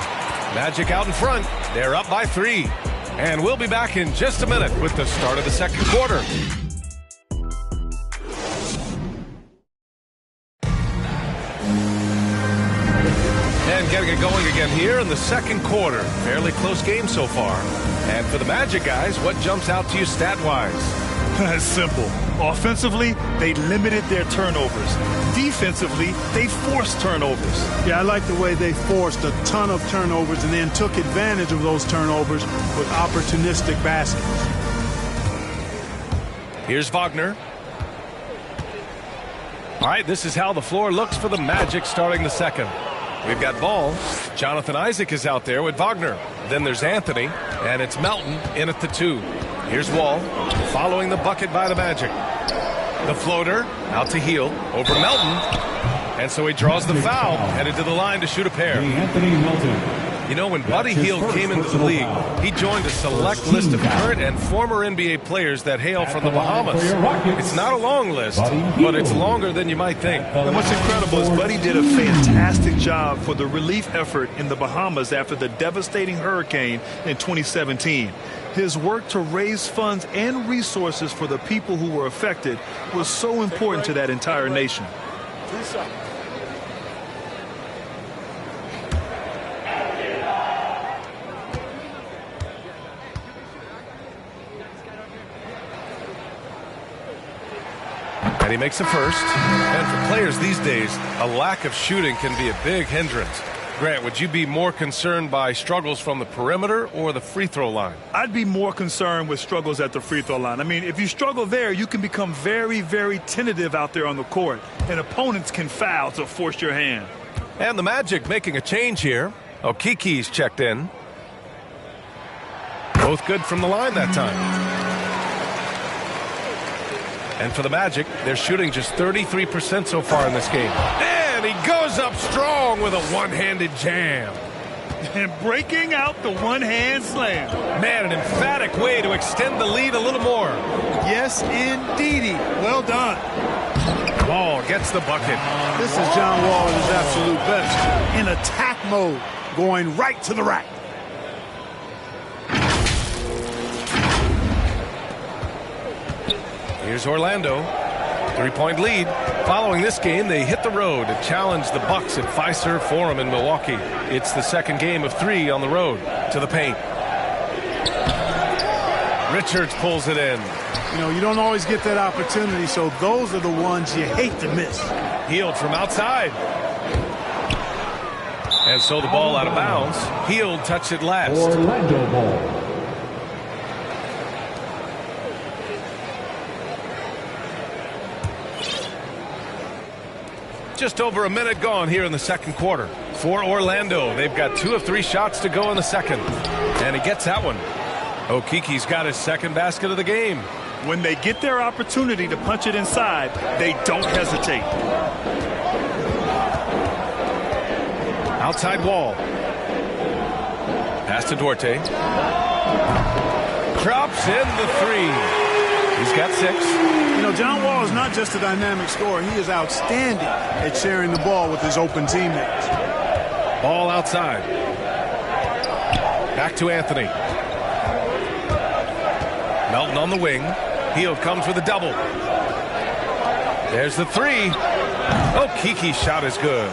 Magic out in front. They're up by 3. And we'll be back in just a minute with the start of the second quarter. And getting it going again here in the second quarter. Fairly close game so far. And for the Magic guys, what jumps out to you stat-wise? It's simple. Offensively, they limited their turnovers. Defensively, they forced turnovers. Yeah, I like the way they forced a ton of turnovers and then took advantage of those turnovers with opportunistic baskets. Here's Wagner. All right, this is how the floor looks for the Magic starting the second. We've got ball. Jonathan Isaac is out there with Wagner. Then there's Anthony, and it's Melton in at the 2. Here's Wall, following the bucket by the Magic. The floater, out to Hield, over Melton. And so he draws the foul, headed to the line to shoot a pair. Anthony Melton. You know, when Buddy Hield came into the league, he joined a select list of current and former NBA players that hail from the Bahamas. It's not a long list, but it's longer than you might think. And what's incredible is Buddy did a fantastic job for the relief effort in the Bahamas after the devastating hurricane in 2017. His work to raise funds and resources for the people who were affected was so important to that entire nation. And he makes a first. And for players these days, a lack of shooting can be a big hindrance. Grant, would you be more concerned by struggles from the perimeter or the free throw line? I'd be more concerned with struggles at the free throw line. I mean, if you struggle there, you can become very, very tentative out there on the court, and opponents can foul to force your hand. And the Magic making a change here. Okiki's checked in. Both good from the line that time. And for the Magic, they're shooting just 33% so far in this game. And he goes up strong with a one-handed jam. And breaking out the one-hand slam. Man, an emphatic way to extend the lead a little more. Yes, indeedy. Well done. Wall gets the bucket. This is John Wall at his absolute best. In attack mode, going right to the rack. Here's Orlando. 3-point lead. Following this game, they hit the road to challenge the Bucks at Fiserv Forum in Milwaukee. It's the second game of 3 on the road to the paint. Richards pulls it in. You know, you don't always get that opportunity, so those are the ones you hate to miss. Hield from outside. And so the ball out of bounds. Hield touched it last. Orlando ball. Just over a minute gone here in the second quarter. For Orlando, they've got 2 of 3 shots to go in the second. And he gets that one. Okeke's got his second basket of the game. When they get their opportunity to punch it inside, they don't hesitate. Outside Wall. Pass to Duarte. Drops in the 3. He's got 6. You know, John Wall is not just a dynamic scorer. He is outstanding at sharing the ball with his open teammates. Ball outside. Back to Anthony. Melton on the wing. Hield comes with a double. There's the 3. Okeke's shot is good.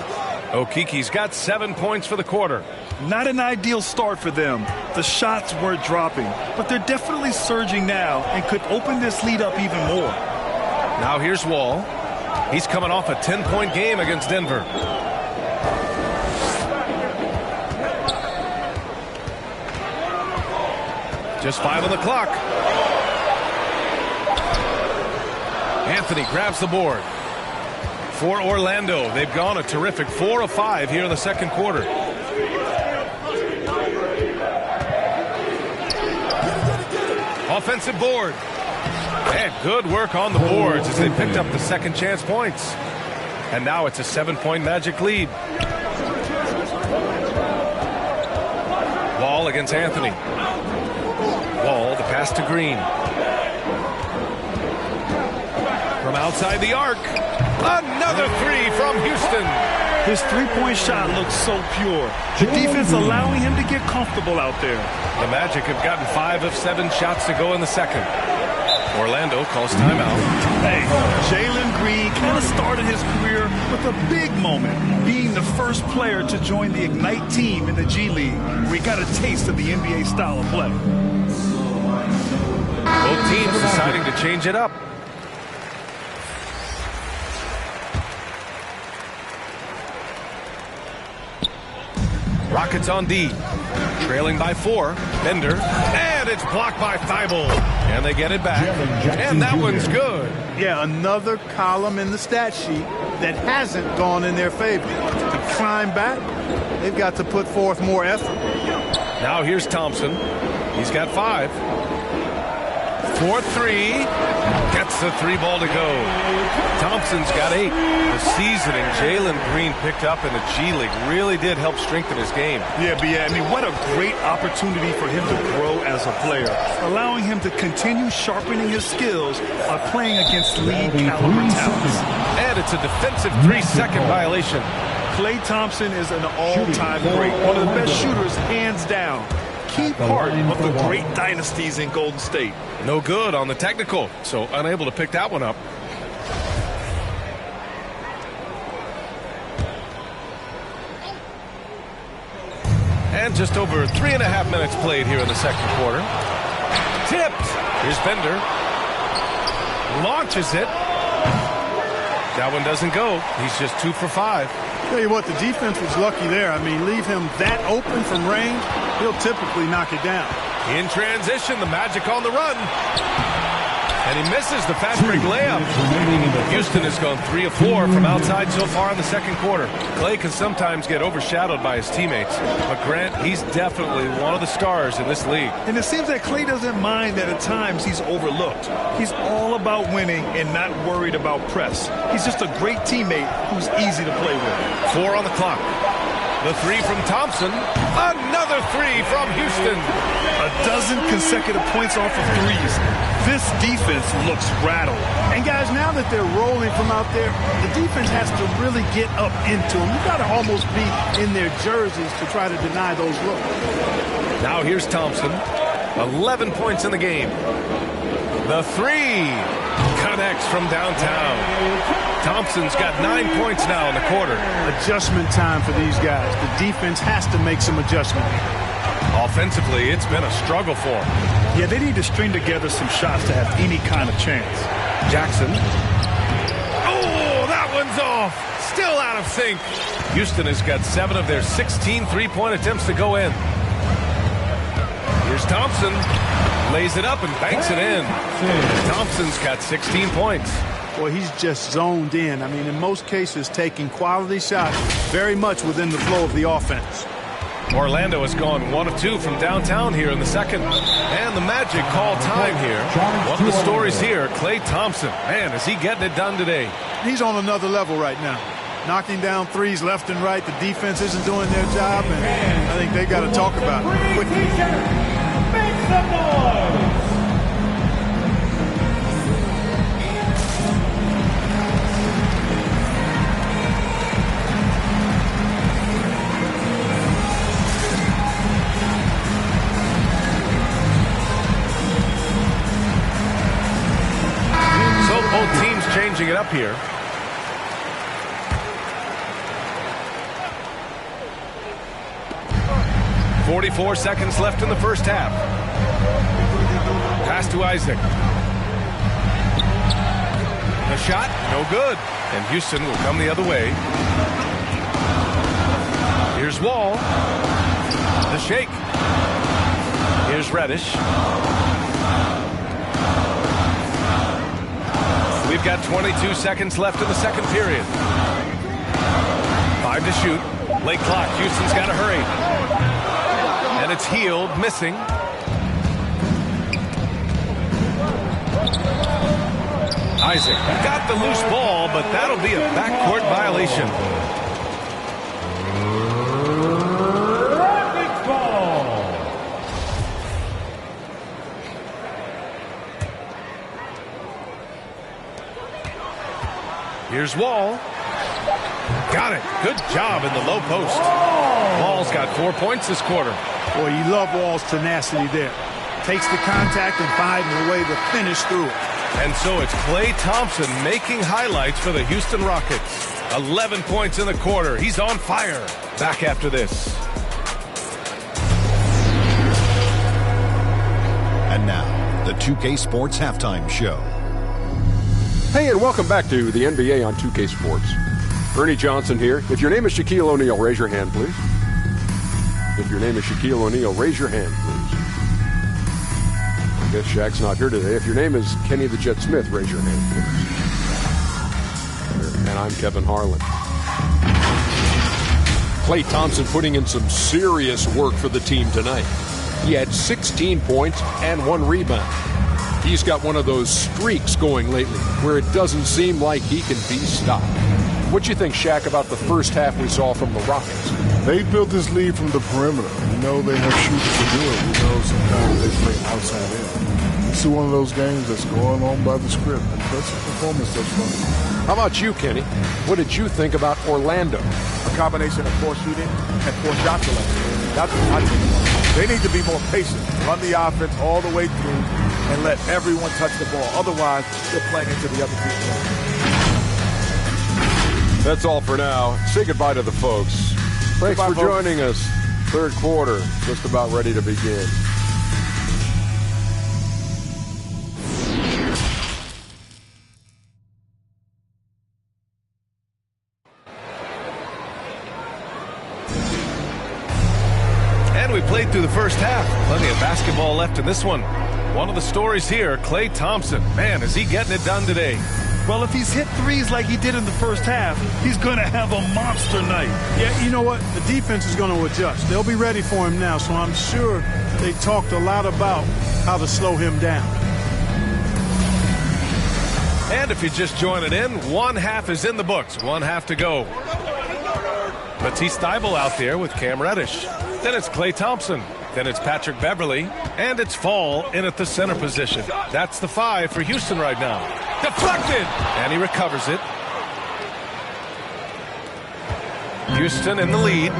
Okeke's got 7 points for the quarter. Not an ideal start for them. The shots weren't dropping, but they're definitely surging now and could open this lead up even more. Now here's Wall. He's coming off a 10-point game against Denver. Just 5 on the clock. Anthony grabs the board. For Orlando, they've gone a terrific 4 of 5 here in the second quarter. Offensive board. And good work on the boards as they picked up the second chance points. And now it's a 7-point Magic lead. Wall against Anthony. Wall, the pass to Green. From outside the arc. Another 3 from Houston. His three-point shot looks so pure. The defense allowing him to get comfortable out there. The Magic have gotten 5 of 7 shots to go in the second. Orlando calls timeout. Hey, Jalen Green kind of started his career with a big moment, being the first player to join the Ignite team in the G League. We got a taste of the NBA style of play. Both teams deciding to change it up. Rockets on D. Trailing by 4. Bender. And it's blocked by Thibault. And they get it back. And that one's good. Yeah, another column in the stat sheet that hasn't gone in their favor. To climb back, they've got to put forth more effort. Now here's Thompson. He's got 5. 4-3. Gets the 3 ball to go. Thompson's got 8. The seasoning Jalen Green picked up in the G League really did help strengthen his game. Yeah, I mean, what a great opportunity for him to grow as a player, allowing him to continue sharpening his skills by playing against league-caliber talents. And it's a defensive 3-second violation. Klay Thompson is an all-time great, one of the best shooters, hands down. Key part of the great dynasties in Golden State. No good on the technical, so unable to pick that one up. And just over 3.5 minutes played here in the second quarter. Tipped. Here's Bender. Launches it. That one doesn't go. He's just 2 for 5. Tell you what, the defense was lucky there. I mean, leave him that open from range, he'll typically knock it down. In transition, the Magic on the run. And he misses the fast break layup. Houston has gone 3 of 4 from outside so far in the second quarter. Klay can sometimes get overshadowed by his teammates. But Grant, he's definitely one of the stars in this league. And it seems that Klay doesn't mind that at times he's overlooked. He's all about winning and not worried about press. He's just a great teammate who's easy to play with. 4 on the clock. The 3 from Thompson. Another 3 from Houston. A dozen consecutive points off of threes. This defense looks rattled. And guys, now that they're rolling from out there, the defense has to really get up into them. You've got to almost be in their jerseys to try to deny those looks. Now here's Thompson. 11 points in the game. The 3 connects from downtown. Thompson's got 9 points now in the quarter. Adjustment time for these guys. The defense has to make some adjustment. Offensively, it's been a struggle for them. Yeah, they need to string together some shots to have any kind of chance. Jackson. Oh, that one's off. Still out of sync. Houston has got 7 of their 16 three-point attempts to go in. Here's Thompson. Lays it up and banks it in. Thompson's got 16 points. Well, he's just zoned in. I mean, in most cases, taking quality shots very much within the flow of the offense. Orlando has gone 1 of 2 from downtown here in the second. And the Magic call time here. One of the stories here, Klay Thompson. Man, is he getting it done today. He's on another level right now. Knocking down threes left and right. The defense isn't doing their job, and I think they got to talk about it quickly. Make some noise! So both teams changing it up here. .44 seconds left in the first half. Pass to Isaac. The shot, no good. And Houston will come the other way. Here's Wall. The shake. Here's Reddish. We've got 22 seconds left in the second period. 5 to shoot. Late clock. Houston's got to hurry. And it's Hield missing. Isaac got the loose ball, but that'll be a backcourt violation. Rockets ball. Here's Wall. Got it. Good job in the low post. Wall's got 4 points this quarter. Boy, you love Wall's tenacity there. Takes the contact and finds a way to finish through it. And so it's Klay Thompson making highlights for the Houston Rockets. 11 points in the quarter. He's on fire. Back after this. And now, the 2K Sports Halftime Show. Hey, and welcome back to the NBA on 2K Sports. Ernie Johnson here. If your name is Shaquille O'Neal, raise your hand, please. If your name is Shaquille O'Neal, raise your hand, please. I guess Shaq's not here today. If your name is Kenny the Jet Smith, raise your hand, please. And I'm Kevin Harlan. Klay Thompson putting in some serious work for the team tonight. He had 16 points and 1 rebound. He's got one of those streaks going lately where it doesn't seem like he can be stopped. What do you think, Shaq, about the first half we saw from the Rockets? They built this lead from the perimeter. We know they have shooters to do it. We know sometimes they play outside in. This is one of those games that's going on by the script. Impressive performance thus far. How about you, Kenny? What did you think about Orlando? A combination of poor shooting and poor shot selection. That's what I think about. They need to be more patient. Run the offense all the way through and let everyone touch the ball. Otherwise, they're playing into the other team's play. That's all for now. Say goodbye to the folks. Thanks for joining us. Third quarter, just about ready to begin. And we played through the first half. Plenty of basketball left in this one. One of the stories here, Klay Thompson. Man, is he getting it done today. Well, if he's hit threes like he did in the first half, he's going to have a monster night. Yeah, you know what? The defense is going to adjust. They'll be ready for him now, so I'm sure they talked a lot about how to slow him down. And if you just join it in, 1 half is in the books. 1 half to go. Matisse Thybulle out there with Cam Reddish. Then it's Klay Thompson. Then it's Patrick Beverley. And it's Fall in at the center position. That's the 5 for Houston right now. Deflected! And he recovers it. Houston in the lead.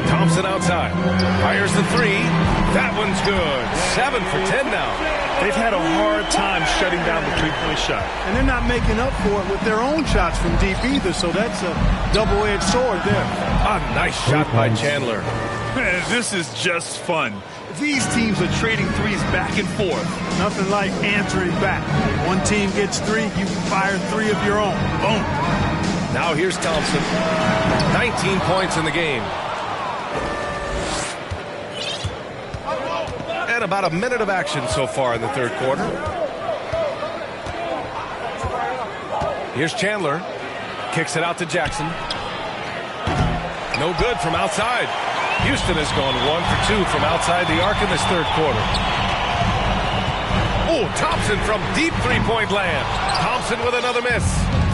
Thompson outside. Fires the 3. That one's good. 7 for 10 now. They've had a hard time shutting down the three-point shot. And they're not making up for it with their own shots from deep either, so that's a double-edged sword there. A nice shot by Chandler. Man, this is just fun. These teams are trading threes back and forth. Nothing like answering back. One team gets 3, you fire 3 of your own. Boom. Now here's Thompson. 19 points in the game. And about a minute of action so far in the third quarter. Here's Chandler. Kicks it out to Jackson. No good from outside. Houston has gone 1 for 2 from outside the arc in this third quarter. Oh, Thompson from deep three-point land. Thompson with another miss.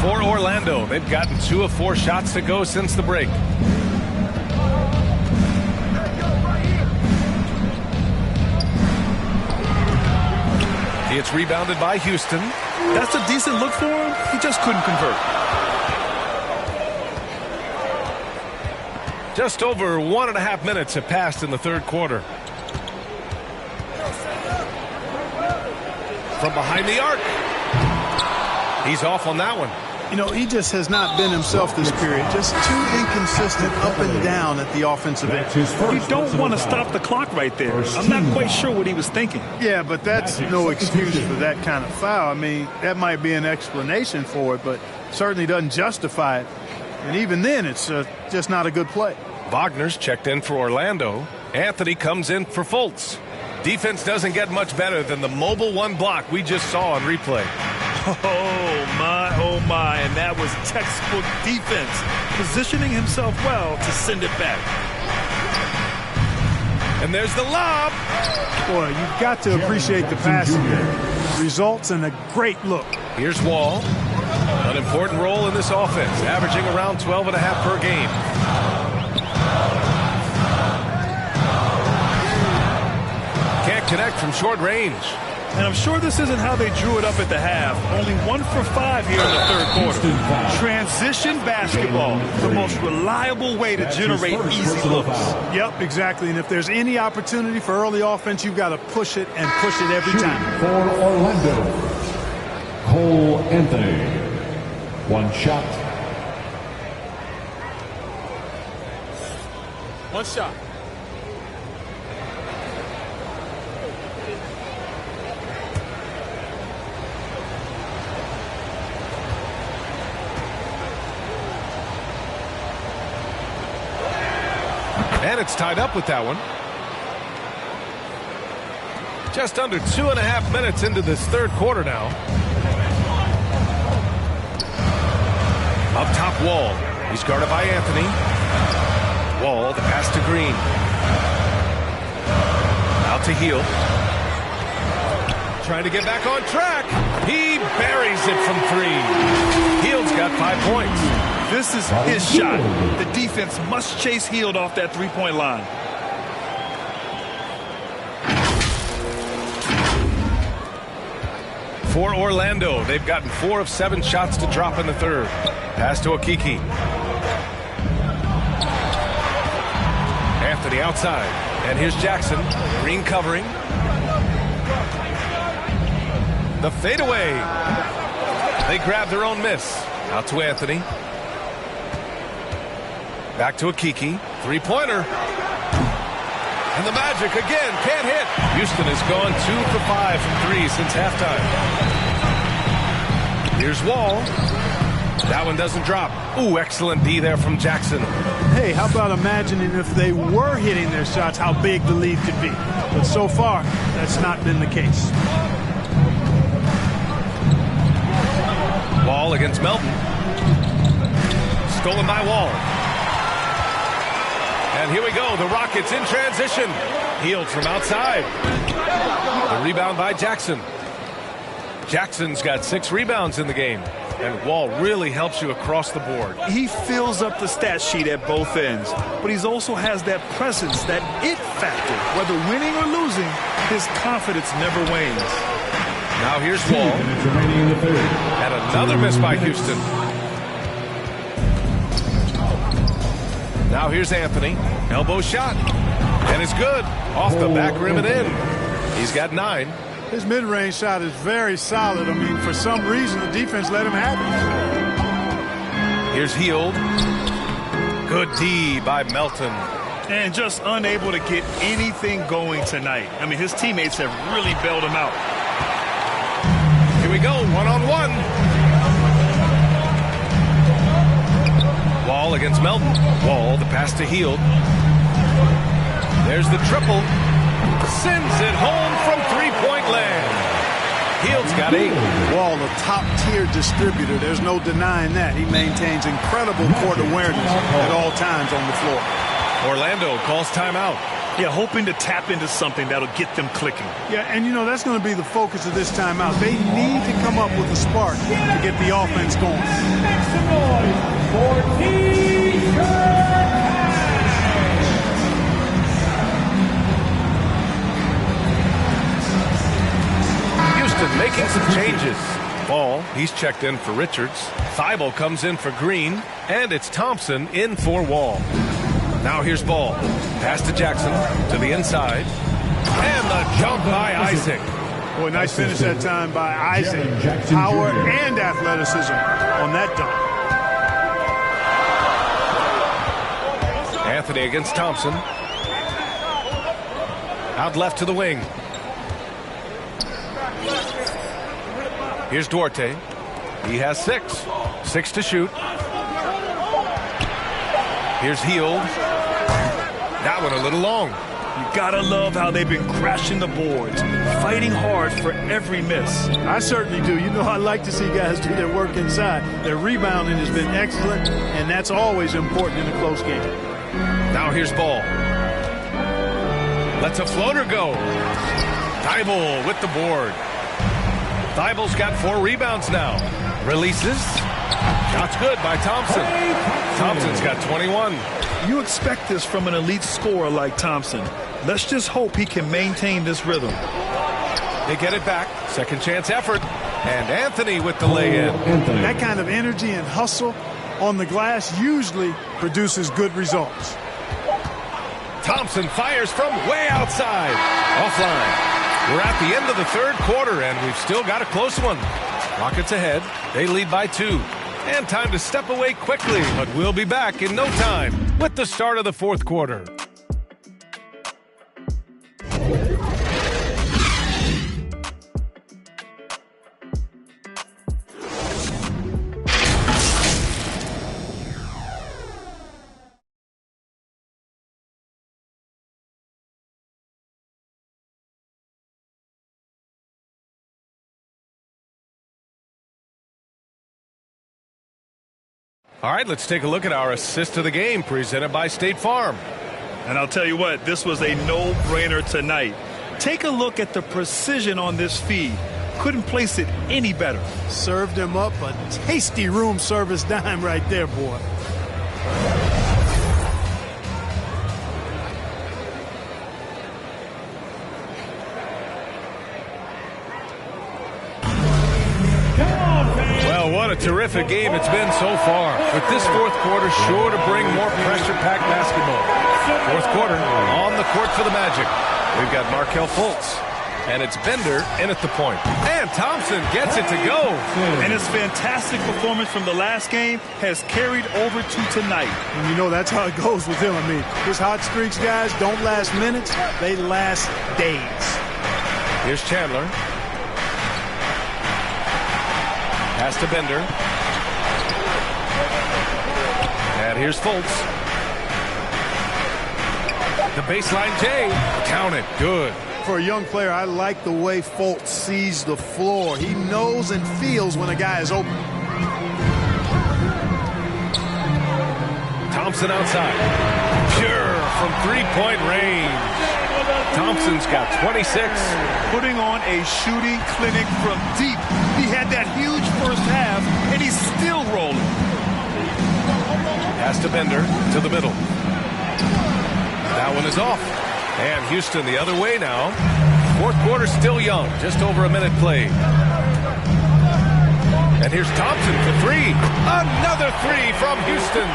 For Orlando, they've gotten 2 of 4 shots to go since the break. It's rebounded by Houston. That's a decent look for him. He just couldn't convert. Just over 1.5 minutes have passed in the third quarter. From behind the arc. He's off on that one. You know, he just has not been himself this period. Just too inconsistent up and down at the offensive end. You don't want to stop the clock right there. I'm not quite sure what he was thinking. Yeah, but that's no excuse for that kind of foul. I mean, that might be an explanation for it, but certainly doesn't justify it. And even then, it's just not a good play. Wagner's checked in for Orlando. Anthony comes in for Fultz. Defense doesn't get much better than the mobile 1 block we just saw on replay. Oh my, and that was textbook defense, positioning himself well to send it back. And there's the lob. Boy, you've got to appreciate the passing there. Results in a great look. Here's Wall. An important role in this offense, averaging around 12.5 per game. Can't connect from short range. And I'm sure this isn't how they drew it up at the half. Only 1 for 5 here in the third quarter. Transition basketball, the most reliable way to generate easy looks. Yep, exactly. And if there's any opportunity for early offense, you've got to push it and push it every time. For Orlando, Cole Anthony. 1 shot. 1 shot. And it's tied up with that one. Just under 2.5 minutes into this third quarter now. Up top, Wall. He's guarded by Anthony. Wall, the pass to Green. Out to Hield. Trying to get back on track. He buries it from 3. Hield's got 5 points. This is his shot. The defense must chase Hield off that three-point line. For Orlando, they've gotten 4 of 7 shots to drop in the third. Pass to Okeke. Anthony outside. And here's Jackson. Green covering. The fadeaway. They grab their own miss. Out to Anthony. Back to Okeke. Three-pointer. And the Magic again can't hit. Houston has gone 2 for 5 from 3 since halftime. Here's Wall. That one doesn't drop. Ooh, excellent D there from Jackson. Hey, how about imagining if they were hitting their shots, how big the lead could be. But so far, that's not been the case. Wall against Melton. Stolen by Wall. And here we go. The Rockets in transition. Hield from outside. The rebound by Jackson. Jackson's got 6 rebounds in the game. And Wall really helps you across the board. He fills up the stat sheet at both ends, but he also has that presence, that it factor. Whether winning or losing, his confidence never wanes. Now here's Wall. And another miss by Houston. Now here's Anthony. Elbow shot. And it's good. Off the back rim and in. He's got 9. His mid-range shot is very solid. I mean, for some reason, the defense let him have it. Here's Hield. Good D by Melton. And just unable to get anything going tonight. I mean, his teammates have really bailed him out. Here we go, one-on-one. Wall against Melton. Wall, the pass to Hield. There's the triple. Sends it home from three-point land. Hield's got 8. Wall, a top-tier distributor. There's no denying that. He maintains incredible court awareness at all times on the floor. Orlando calls timeout. Yeah, hoping to tap into something that'll get them clicking. Yeah, and you know, that's going to be the focus of this timeout. They need to come up with a spark to get the offense going. Make some noise for T-shirt. Houston making some changes. Ball, he's checked in for Richards. Thibault comes in for Green. And it's Thompson in for Wall. Now here's Ball. Pass to Jackson to the inside. And the jump by Isaac. Boy, nice finish that time by Isaac. Power and athleticism on that dunk. Anthony against Thompson. Out left to the wing. Here's Duarte. He has 6. 6 to shoot. Here's Hield. That one a little long. You gotta love how they've been crashing the boards, fighting hard for every miss. I certainly do. You know, I like to see guys do their work inside. Their rebounding has been excellent, and that's always important in a close game. Now here's Ball. Lets a floater go. Thibault with the board. Thibault's got 4 rebounds now. Releases. Shot's good by Thompson. Thompson's got 21. You expect this from an elite scorer like Thompson. Let's just hope he can maintain this rhythm. They get it back. Second chance effort. And Anthony with the lay-in. That kind of energy and hustle on the glass usually produces good results. Thompson fires from way outside. Offline. We're at the end of the third quarter, and we've still got a close one. Rockets ahead. They lead by 2. And time to step away quickly, but we'll be back in no time with the start of the fourth quarter. All right, let's take a look at our assist of the game presented by State Farm. And I'll tell you what, this was a no-brainer tonight. Take a look at the precision on this feed. Couldn't place it any better. Served him up a tasty room service dime right there, boy. What a terrific game it's been so far. With this fourth quarter sure to bring more pressure-packed basketball. Fourth quarter on the court for the Magic. We've got Markelle Fultz. And it's Bender in at the point. And Thompson gets it to go. And his fantastic performance from the last game has carried over to tonight. And you know that's how it goes with him. I mean, his hot streaks, guys, don't last minutes. They last days. Here's Chandler. Pass to Bender. And here's Fultz. The baseline J. Count it. Good. For a young player, I like the way Fultz sees the floor. He knows and feels when a guy is open. Thompson outside. Pure from three-point range. Thompson's got 26. Putting on a shooting clinic from deep. He had that huge first half, and he's still rolling. Pass to Bender to the middle. That one is off. And Houston the other way now. Fourth quarter still young. Just over a minute played. And here's Thompson for 3. Another 3 from Houston.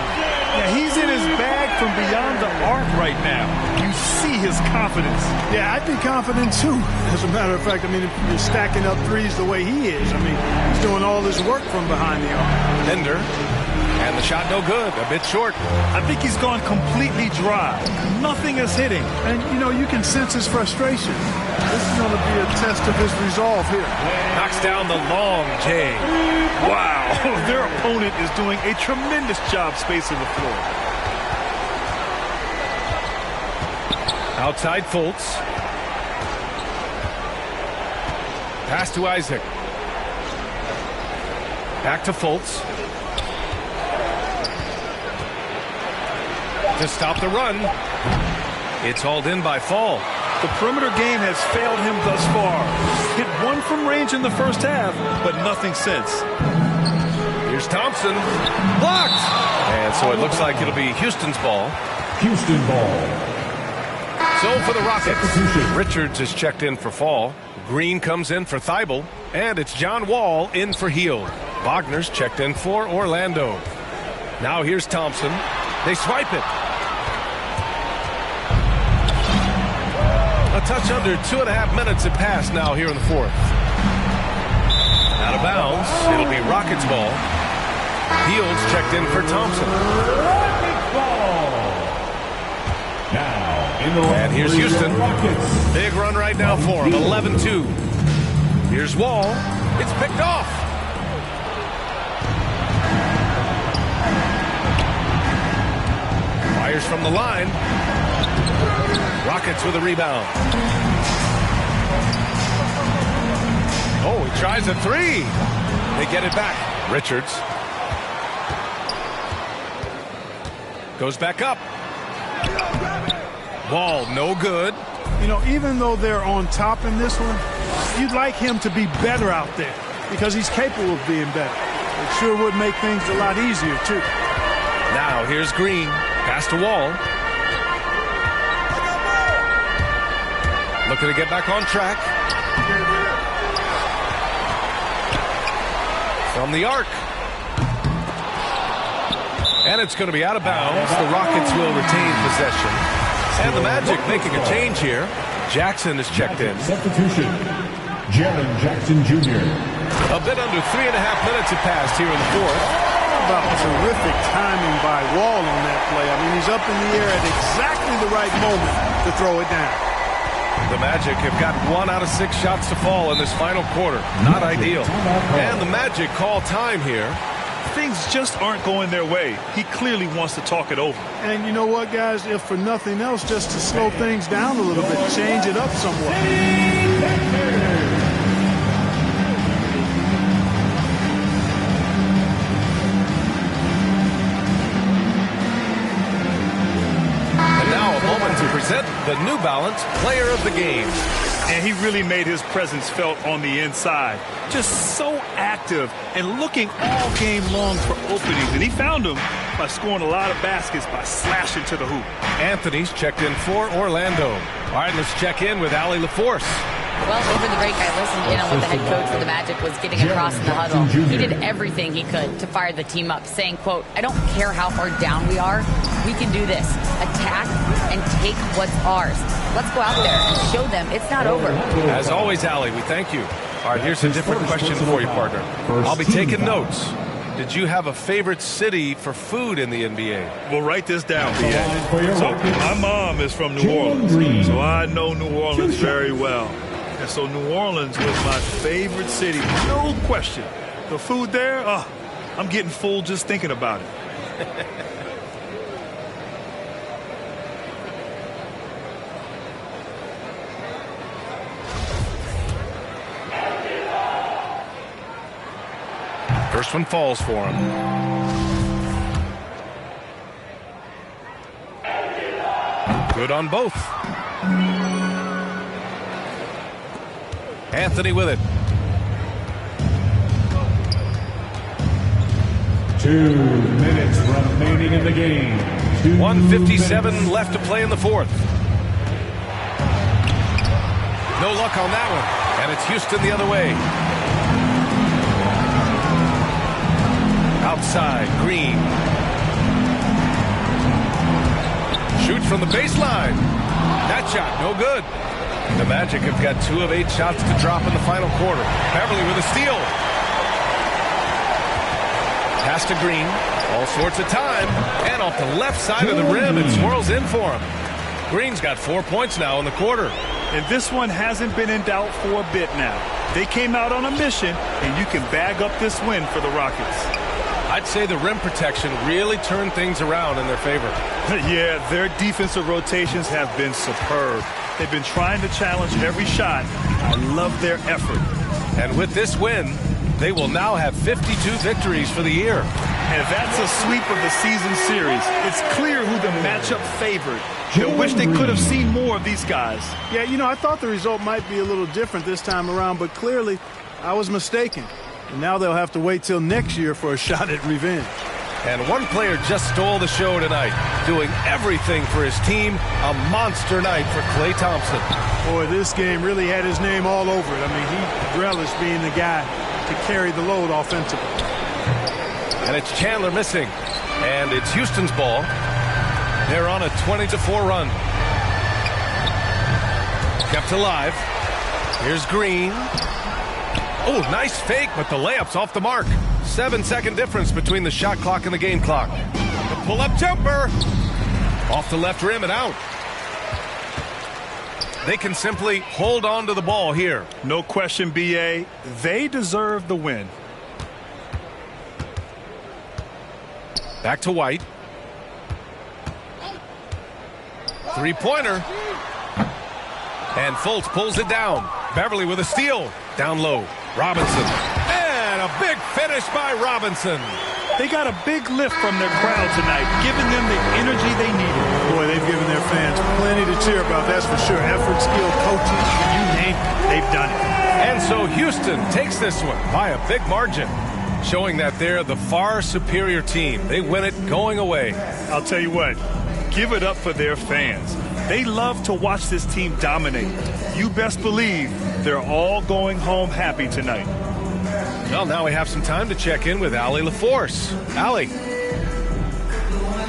Yeah, he's in his bag from beyond the arc right now. You see his confidence. Yeah, I'd be confident too. As a matter of fact, I mean, if you're stacking up threes the way he is, I mean, he's doing all this work from behind the arc. Bender. And the shot no good, a bit short. I think he's gone completely dry. Nothing is hitting. And, you know, you can sense his frustration. This is going to be a test of his resolve here. Knocks down the long J. Wow, their opponent is doing a tremendous job spacing the floor. Outside Fultz. Pass to Isaac. Back to Fultz. To stop the run. It's hauled in by Fall. The perimeter game has failed him thus far. Hit one from range in the first half, but nothing since. Here's Thompson. Blocked! And so it looks like it'll be Houston's ball. Houston ball. So for the Rockets, Richards is checked in for Fall. Green comes in for Thibault. And it's John Wall in for Hield. Wagner's checked in for Orlando. Now here's Thompson. They swipe it. A touch under 2.5 minutes have passed now here in the fourth. Out of bounds. It'll be Rockets ball. Hield's checked in for Thompson. Rockets ball. Now in the and here's Houston. Rockets. Big run right now for him. 11-2. Here's Wall. It's picked off. Fires from the line. Rockets with a rebound. Oh, he tries a three. They get it back. Richards. Goes back up. Ball no good. You know, even though they're on top in this one, you'd like him to be better out there because he's capable of being better. It sure would make things a lot easier, too. Now here's Green. Pass to Wall. Looking to get back on track. From the arc. And it's going to be out of bounds. The Rockets will retain possession. And the Magic making a change here. Jackson is checked in. Substitution. Jaren Jackson Jr. A bit under 3.5 minutes have passed here in the fourth. About terrific timing by Wall on that play. I mean, he's up in the air at exactly the right moment to throw it down. The Magic have got 1 out of 6 shots to fall in this final quarter. Not ideal. And the Magic call time here. Things just aren't going their way. He clearly wants to talk it over. And you know what, guys? If for nothing else, just to slow things down a little bit, change it up somewhat. To present the New Balance Player of the Game. And he really made his presence felt on the inside. Just so active and looking all game long for openings. And he found them by scoring a lot of baskets by slashing to the hoop. Anthony's checked in for Orlando. All right, let's check in with Allie LaForce. Well, over the break, I listened in on what the head coach for the Magic was getting across in the huddle. He did everything he could to fire the team up, saying, quote, "I don't care how far down we are. We can do this. Attack and take what's ours. Let's go out there and show them it's not over." As always, Allie, we thank you. All right, here's a different question for you, partner. I'll be taking notes. Did you have a favorite city for food in the NBA? Well, write this down, BA. So my mom is from New Orleans, so I know New Orleans very well. And so New Orleans was my favorite city, no question. The food there, I'm getting full just thinking about it. First one falls for him. Good on both. Anthony with it. 2 minutes remaining in the game. 1:57 left to play in the fourth. No luck on that one. And it's Houston the other way. Outside, Green. Shoots from the baseline. That shot, no good. The Magic have got 2 of 8 shots to drop in the final quarter. Beverly with a steal. Pass to Green. All sorts of time. And off the left side of the rim, it swirls in for him. Green's got 4 points now in the quarter. And this one hasn't been in doubt for a bit now. They came out on a mission, and you can bag up this win for the Rockets. I'd say the rim protection really turned things around in their favor. Yeah, their defensive rotations have been superb. They've been trying to challenge every shot. I love their effort. And with this win, they will now have 52 victories for the year. And that's a sweep of the season series. It's clear who the matchup favored. I wish they could have seen more of these guys. Yeah, you know, I thought the result might be a little different this time around, but clearly I was mistaken. And now they'll have to wait till next year for a shot at revenge. And one player just stole the show tonight, doing everything for his team. A monster night for Klay Thompson. Boy, this game really had his name all over it. I mean, he relished being the guy to carry the load offensively. And it's Chandler missing. And it's Houston's ball. They're on a 20-4 run. Kept alive. Here's Green. Oh, nice fake, but the layup's off the mark. 7-second difference between the shot clock and the game clock. The pull-up jumper. Off the left rim and out. They can simply hold on to the ball here. No question, B.A. They deserve the win. Back to White. Three-pointer. And Fultz pulls it down. Beverly with a steal. Down low. Robinson. And a big finish by Robinson. They got a big lift from their crowd tonight, giving them the energy they needed. Boy, they've given their fans plenty to cheer about, that's for sure. Effort, skill, coaching, you name it, they've done it. And so Houston takes this one by a big margin, showing that they're the far superior team. They win it going away. I'll tell you what, give it up for their fans. They love to watch this team dominate. You best believe they're all going home happy tonight. Well, now we have some time to check in with Allie LaForce. Allie.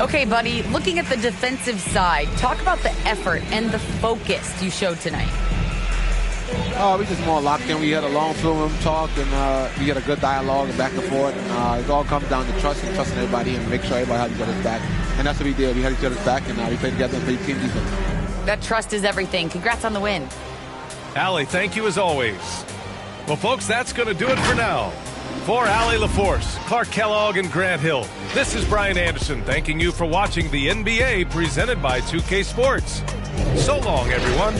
Okay, buddy, looking at the defensive side, talk about the effort and the focus you showed tonight. We just more locked in. We had a long film talk, and we had a good dialogue and back and forth. And it all comes down to trusting everybody and make sure everybody has each other's back. And that's what we did. We had each other's back, and we played together and played team defense. That trust is everything. Congrats on the win. Allie, thank you as always. Well, folks, that's going to do it for now. For Allie LaForce, Clark Kellogg, and Grant Hill, this is Brian Anderson thanking you for watching the NBA presented by 2K Sports. So long, everyone.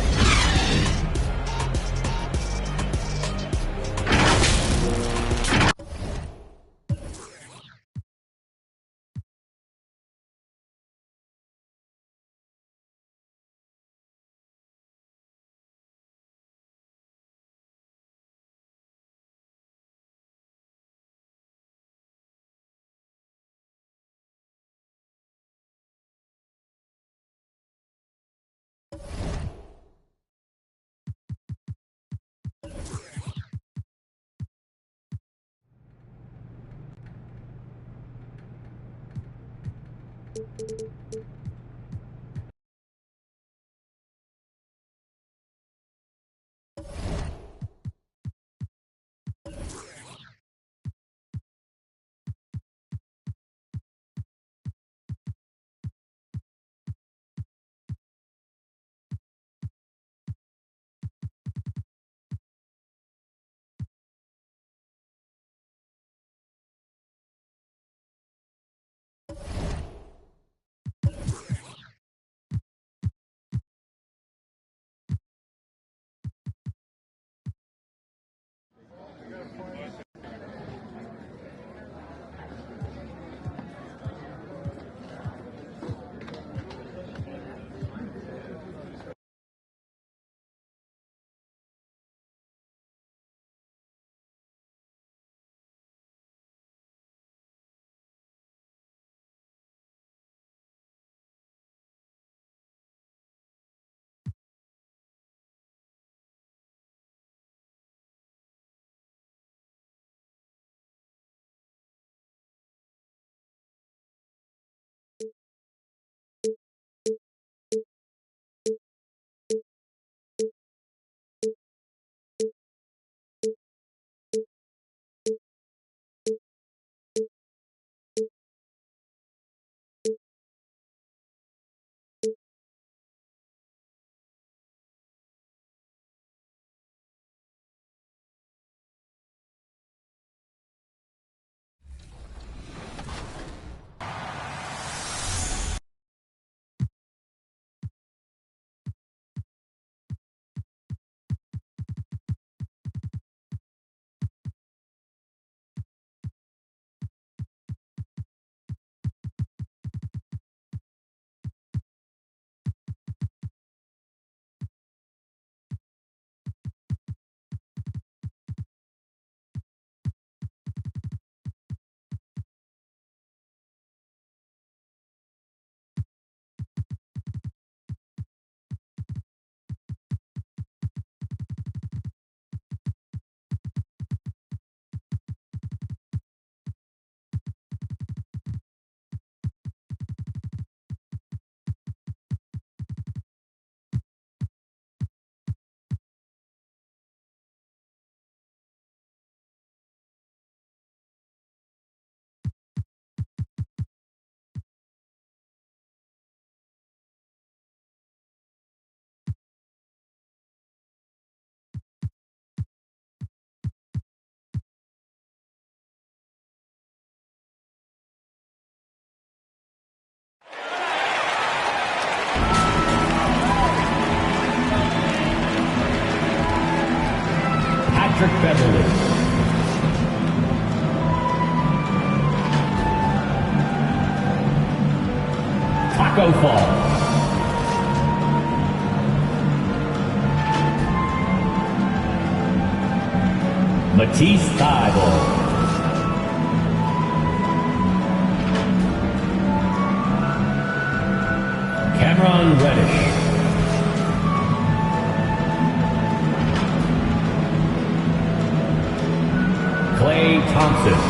Patrick Beverly. Taco Fall. Matisse Thybulle. Cameron Reddish. Klay Thompson.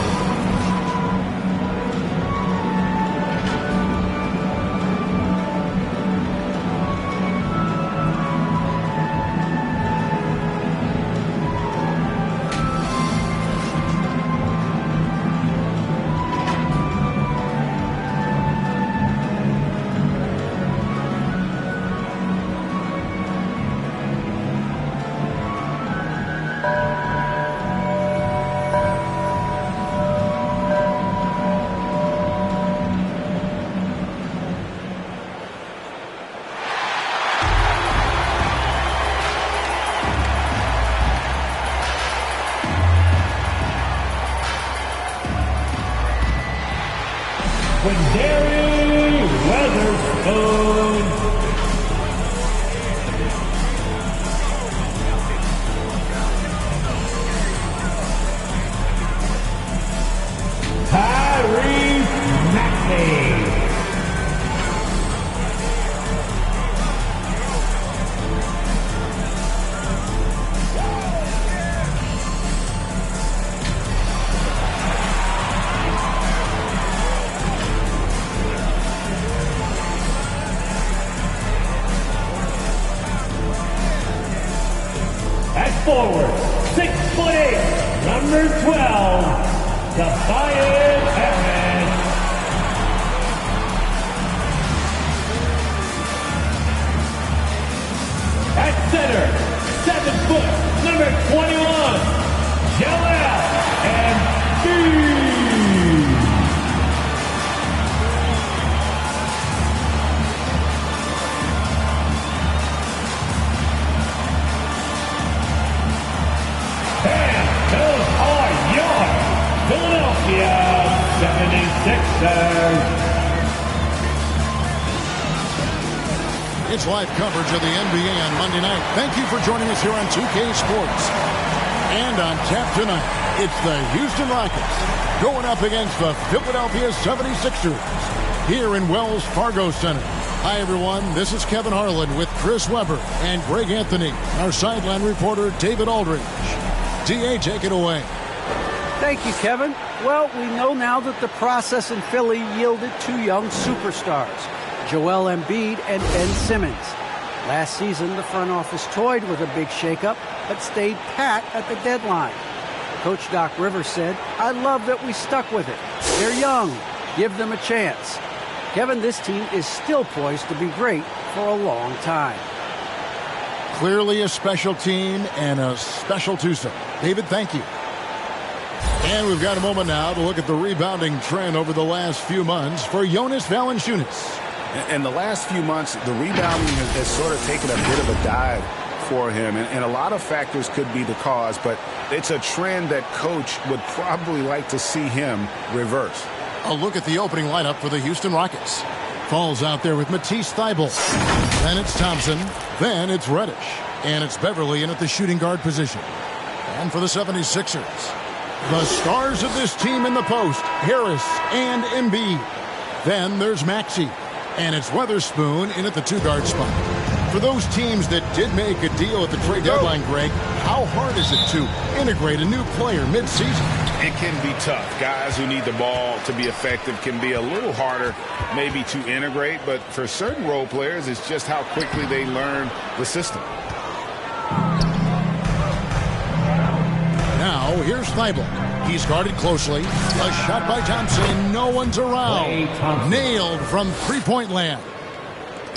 Quinndary Weatherspoon. Tyrese Maxey. Forward, 6'8", number 12, Tobias Harris. At center, 7 foot, number 21, Joel Embiid. Philadelphia 76ers. It's live coverage of the NBA on Monday night. Thank you for joining us here on 2K Sports. And on tap tonight, it's the Houston Rockets going up against the Philadelphia 76ers here in Wells Fargo Center. Hi, everyone. This is Kevin Harlan with Chris Webber and Greg Anthony, our sideline reporter, David Aldridge. DA, take it away. Thank you, Kevin. Well, we know now that the process in Philly yielded 2 young superstars, Joel Embiid and Ben Simmons. Last season, the front office toyed with a big shakeup, but stayed pat at the deadline. Coach Doc Rivers said, "I love that we stuck with it. They're young. Give them a chance." Kevin, this team is still poised to be great for a long time. Clearly a special team and a special twosome. David, thank you. And we've got a moment now to look at the rebounding trend over the last few months for Jonas Valanciunas. In the last few months, the rebounding has sort of taken a bit of a dive for him. And a lot of factors could be the cause, but it's a trend that Coach would probably like to see him reverse. A look at the opening lineup for the Houston Rockets. Falls out there with Matisse Thybulle. Then it's Thompson. Then it's Reddish. And it's Beverly in at the shooting guard position. And for the 76ers, the stars of this team in the post, Harris and Embiid. Then there's Maxey. And it's Weatherspoon in at the 2-guard spot. For those teams that did make a deal at the trade deadline, Greg, how hard is it to integrate a new player mid-season? It can be tough. Guys who need the ball to be effective can be a little harder maybe to integrate, but for certain role players, it's just how quickly they learn the system. Now, here's Thybulle. He's guarded closely. A shot by Thompson. No one's around. Nailed from three-point land.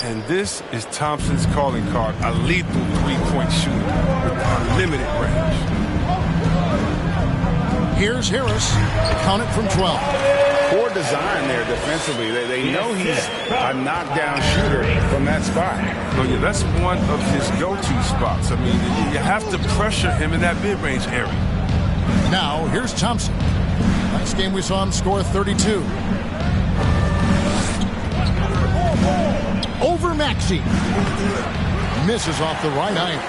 And this is Thompson's calling card, a lethal three-point shooter with unlimited range. Here's Harris. Count it from 12. poor design there defensively. They know he's a knockdown shooter from that spot. Oh, yeah, that's one of his go-to spots. I mean, you have to pressure him in that mid-range area. Now, here's Thompson. Last game we saw him score 32. Over Maxey. Misses off the right iron.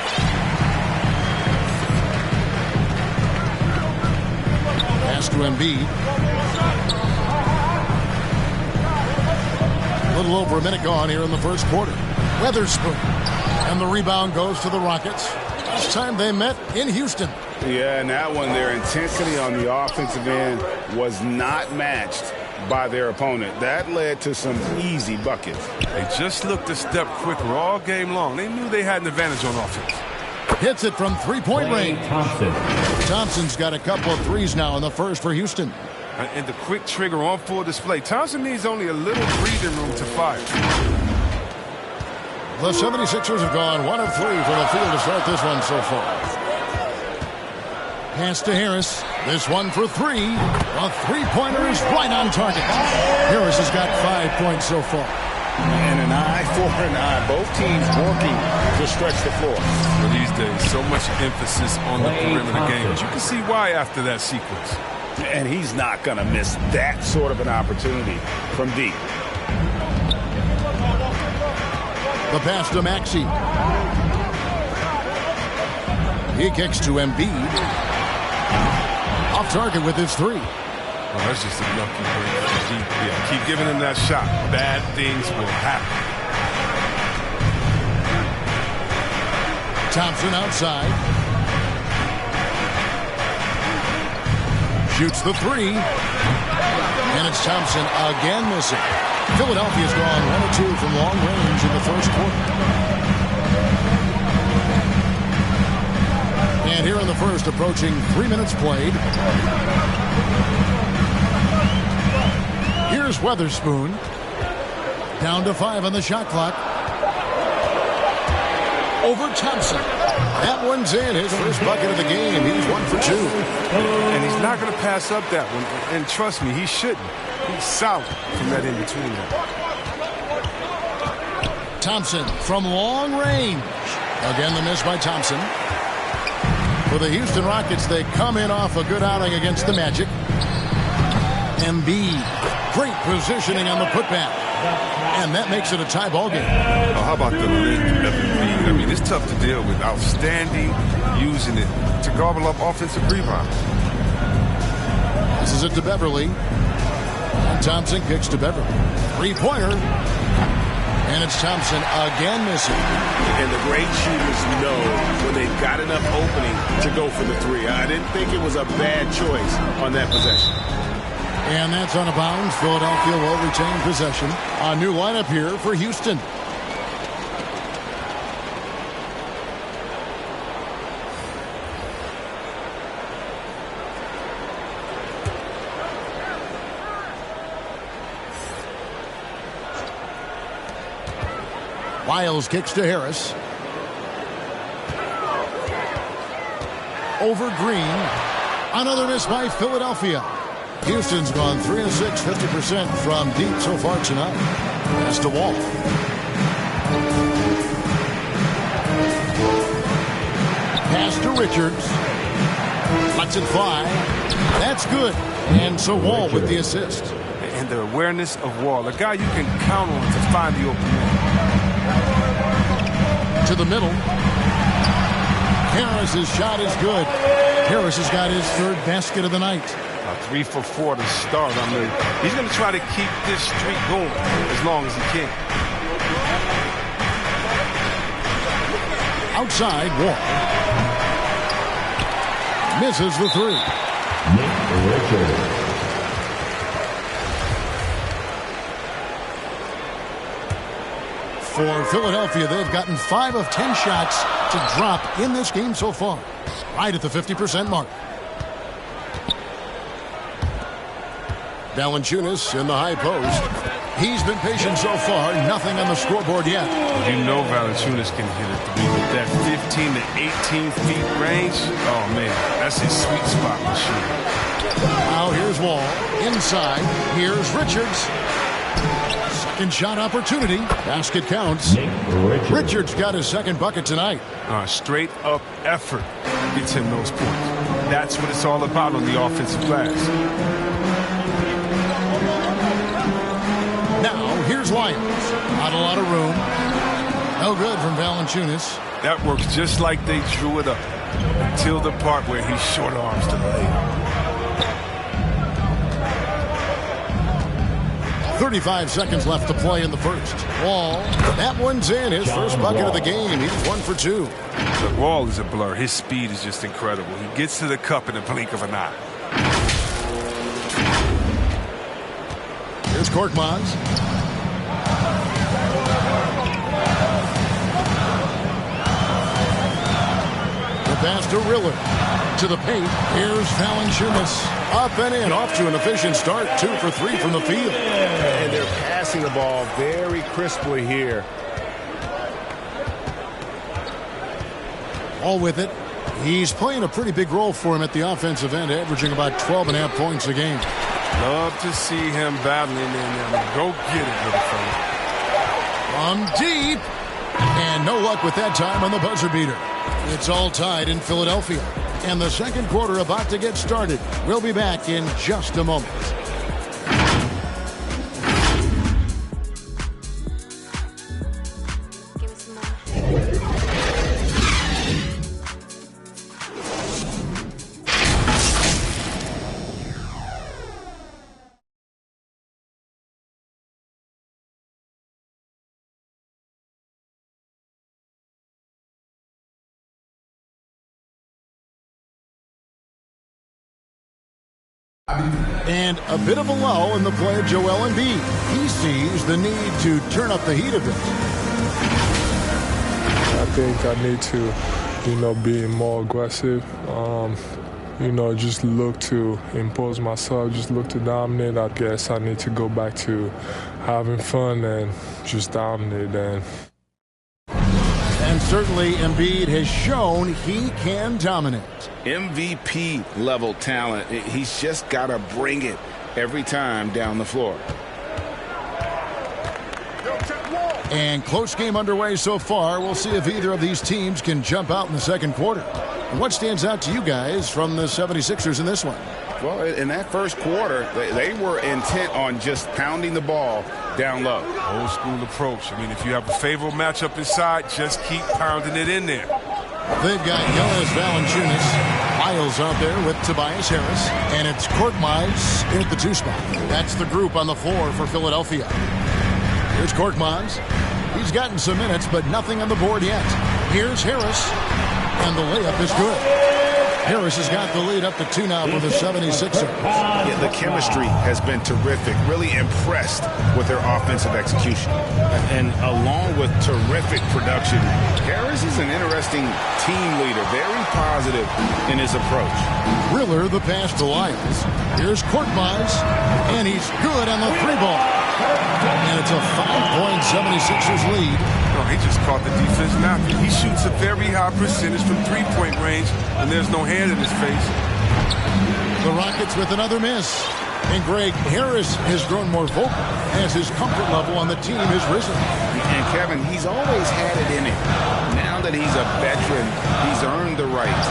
Pass to Embiid. A little over a minute gone here in the first quarter. Weatherspoon. And the rebound goes to the Rockets. Last time they met in Houston. Yeah, and that one, their intensity on the offensive end was not matched by their opponent. That led to some easy buckets. They just looked a step quicker all game long. They knew they had an advantage on offense. Hits it from three-point range. Thompson's got a couple of threes now in the first for Houston. And the quick trigger on full display. Thompson needs only a little breathing room to fire. The 76ers have gone 1 of 3 from the field to start this one so far. Pass to Harris. This one for 3. A three-pointer is right on target. Harris has got 5 points so far. And an eye for an eye. Both teams working to stretch the floor. For these days, so much emphasis on the perimeter game. But you can see why after that sequence. And he's not going to miss that sort of an opportunity from deep. The pass to Maxey. He kicks to Embiid. Off target with his 3. Oh, that's just a lucky break. Yeah, keep giving him that shot. Bad things will happen. Thompson outside. Shoots the 3. And it's Thompson again missing. Philadelphia's gone 1 of 2 from long range in the first quarter. And here in the first, approaching 3 minutes played. Here's Weatherspoon. Down to 5 on the shot clock. Over Thompson. That one's in. His first bucket of the game. He's 1 for 2. And he's not going to pass up that one. And trust me, he shouldn't. He's solid from that in-between. Thompson from long range. Again, the miss by Thompson. For the Houston Rockets, they come in off a good outing against the Magic. Embiid. Great positioning on the putback. And that makes it a tie ball game. Oh, how about the length of Embiid? I mean, it's tough to deal with. Outstanding, using it to gobble up offensive rebounds. This is it to Beverly. And Thompson kicks to Beverly. Three-pointer. And it's Thompson again missing. And the great shooters know when they've got enough opening to go for the 3. I didn't think it was a bad choice on that possession. And that's on a bounce. Philadelphia will retain possession. A new lineup here for Houston. Wiles kicks to Harris. Over Green. Another miss by Philadelphia. Houston's gone 3 of 6, 50% from deep so far tonight. Pass to Wall. Pass to Richards. Lets it fly. That's good. And so Wall with the assist. And the awareness of Wall, a guy you can count on to find the open man. To the middle. Harris's shot is good. Harris has got his 3rd basket of the night. 3 for 4 to start. I mean, he's going to try to keep this streak going as long as he can. Outside, Wall. Misses the 3. For Philadelphia, they've gotten 5 of 10 shots to drop in this game so far. Right at the 50% mark. Valanciunas in the high post. He's been patient so far. Nothing on the scoreboard yet. You know Valanciunas can hit a 3. That 15 to 18 feet range, oh man, that's his sweet spot for sure. Now here's Wall. Inside, here's Richards. Second shot opportunity. Basket counts. Richards got his second bucket tonight. Straight up effort gets him those points. That's what it's all about on the offensive glass. Now here's Lyons. Not a lot of room. No good from Valanciunas. That works just like they drew it up until the part where he short arms the layup. 35 seconds left to play in the first. Wall, that one's in. His first bucket of the game. He's 1 for 2. The Wall is a blur. His speed is just incredible. He gets to the cup in the blink of an eye. Here's Korkmaz. The pass to Riller. To the paint. Here's Valanciunas. Up and in. Off to an efficient start. 2 for 3 from the field. And they're passing the ball very crisply here. All with it. He's playing a pretty big role for him at the offensive end, averaging about 12.5 points a game. Love to see him battling in there. Go get it, little fella. From deep. And no luck with that time on the buzzer beater. It's all tied in Philadelphia. And the second quarter about to get started. We'll be back in just a moment. And a bit of a lull in the play of Joel Embiid. He sees the need to turn up the heat a bit. I think I need to, be more aggressive. Just look to impose myself, just look to dominate. I guess I need to go back to having fun and just dominate. And certainly Embiid has shown he can dominate. MVP level talent. He's just got to bring it every time down the floor. And close game underway so far. We'll see if either of these teams can jump out in the second quarter. And what stands out to you guys from the 76ers in this one? Well, in that first quarter, they were intent on just pounding the ball down low. Old school approach. If you have a favorable matchup inside, just keep pounding it in there. They've got Jonas Valanciunas. Miles out there with Tobias Harris. And it's Korkmaz in at the 2 spot. That's the group on the floor for Philadelphia. Here's Korkmaz. He's gotten some minutes, but nothing on the board yet. Here's Harris. And the layup is good. Harris has got the lead up to 2 now for the 76ers. Yeah, the chemistry has been terrific. Really impressed with their offensive execution. And along with terrific production, Harris is an interesting team leader. Very positive in his approach. Riller the pass to Lyons. Here's Korkmaz. And he's good on the 3-ball. And it's a 5-point 76ers lead. He just caught the defense napping. He shoots a very high percentage from 3-point range, and there's no hand in his face. The Rockets with another miss. And Greg, Harris has grown more vocal as his comfort level on the team has risen. And Kevin, he's always had it in him. Now that he's a veteran, he's earned the right.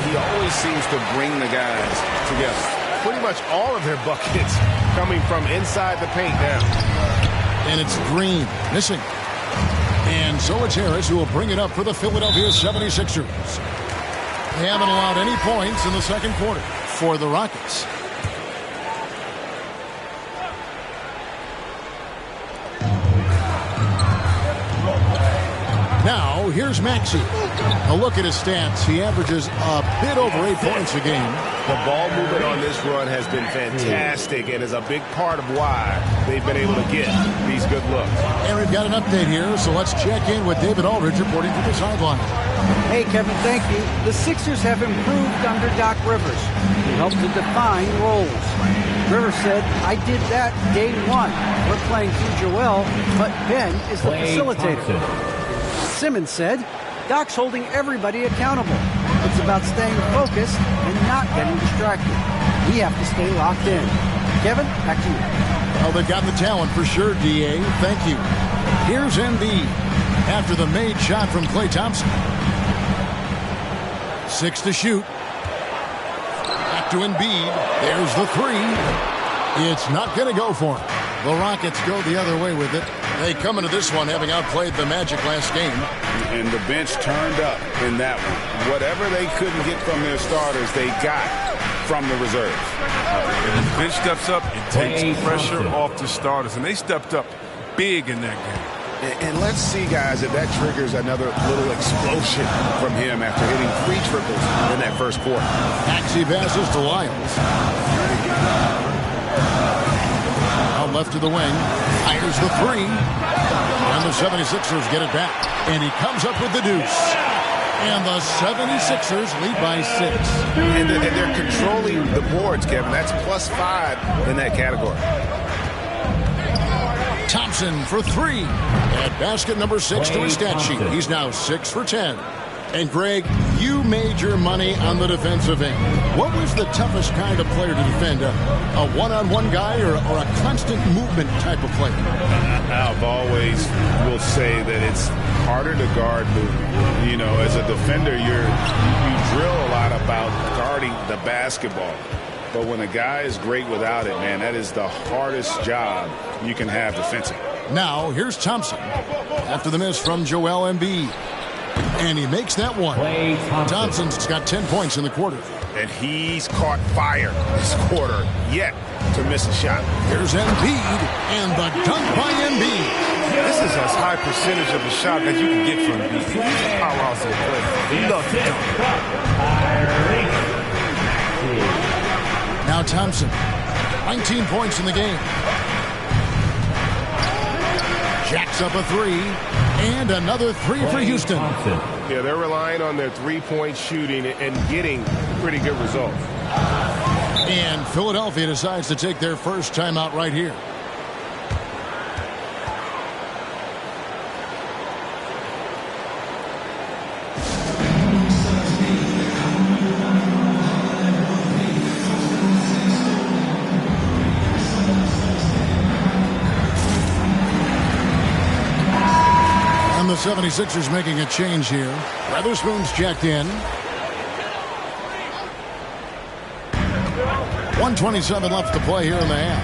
He always seems to bring the guys together. Pretty much all of their buckets coming from inside the paint now. And it's Green missing. And so it's Harris who will bring it up for the Philadelphia 76ers. They haven't allowed any points in the second quarter for the Rockets. Now, here's Maxey. A look at his stats. He averages a bit over 8 points a game. The ball movement on this run has been fantastic and is a big part of why they've been able to get these good looks. And we've got an update here, so let's check in with David Aldridge reporting from the sideline. Hey, Kevin, thank you. The Sixers have improved under Doc Rivers. He helped to define roles. Rivers said, I did that day one. We're playing through Joel, but Ben is the facilitator. Simmons said, Doc's holding everybody accountable. It's about staying focused and not getting distracted. We have to stay locked in. Kevin, back to you. Well, they've got the talent for sure, D.A. Thank you. Here's Embiid after the made shot from Klay Thompson. 6 to shoot. Back to Embiid. There's the 3. It's not going to go for him. The Rockets go the other way with it. They come into this one having outplayed the Magic last game. And the bench turned up in that one. Whatever they couldn't get from their starters, they got from the reserves. And the bench steps up, it takes pressure off the starters. And they stepped up big in that game. And let's see, guys, if that triggers another little explosion from him after hitting 3 triples in that first quarter. Maxey passes to Lyles. Out left to the wing. Fires the 3. And the 76ers get it back. And he comes up with the deuce. And the 76ers lead by 6. And they're controlling the boards, Kevin. That's +5 in that category. Thompson for 3. At basket number 6 to his stat sheet. He's now 6 for 10. And Greg, you made your money on the defensive end. What was the toughest kind of player to defend? A one-on-one guy or a constant movement type of player? I've always will say that it's harder to guard movement. You know, as a defender, you drill a lot about guarding the basketball. But when a guy is great without it, man, that is the hardest job you can have defensively. Now, here's Thompson after the miss from Joel Embiid. And he makes that one. Thompson's got 10 points in the quarter. And he's caught fire this quarter yet to miss a shot. Here's Embiid and the dunk by Embiid. This is as high percentage of a shot as you can get from Embiid. He's a powerhouse in play. He loves to dunk. Now Thompson, 19 points in the game. Jacks up a 3, and another 3 for Houston. Yeah, they're relying on their three-point shooting and getting pretty good results. And Philadelphia decides to take their first timeout right here. The 76ers making a change here. Weatherspoon's checked in. 1:27 left to play here in the half.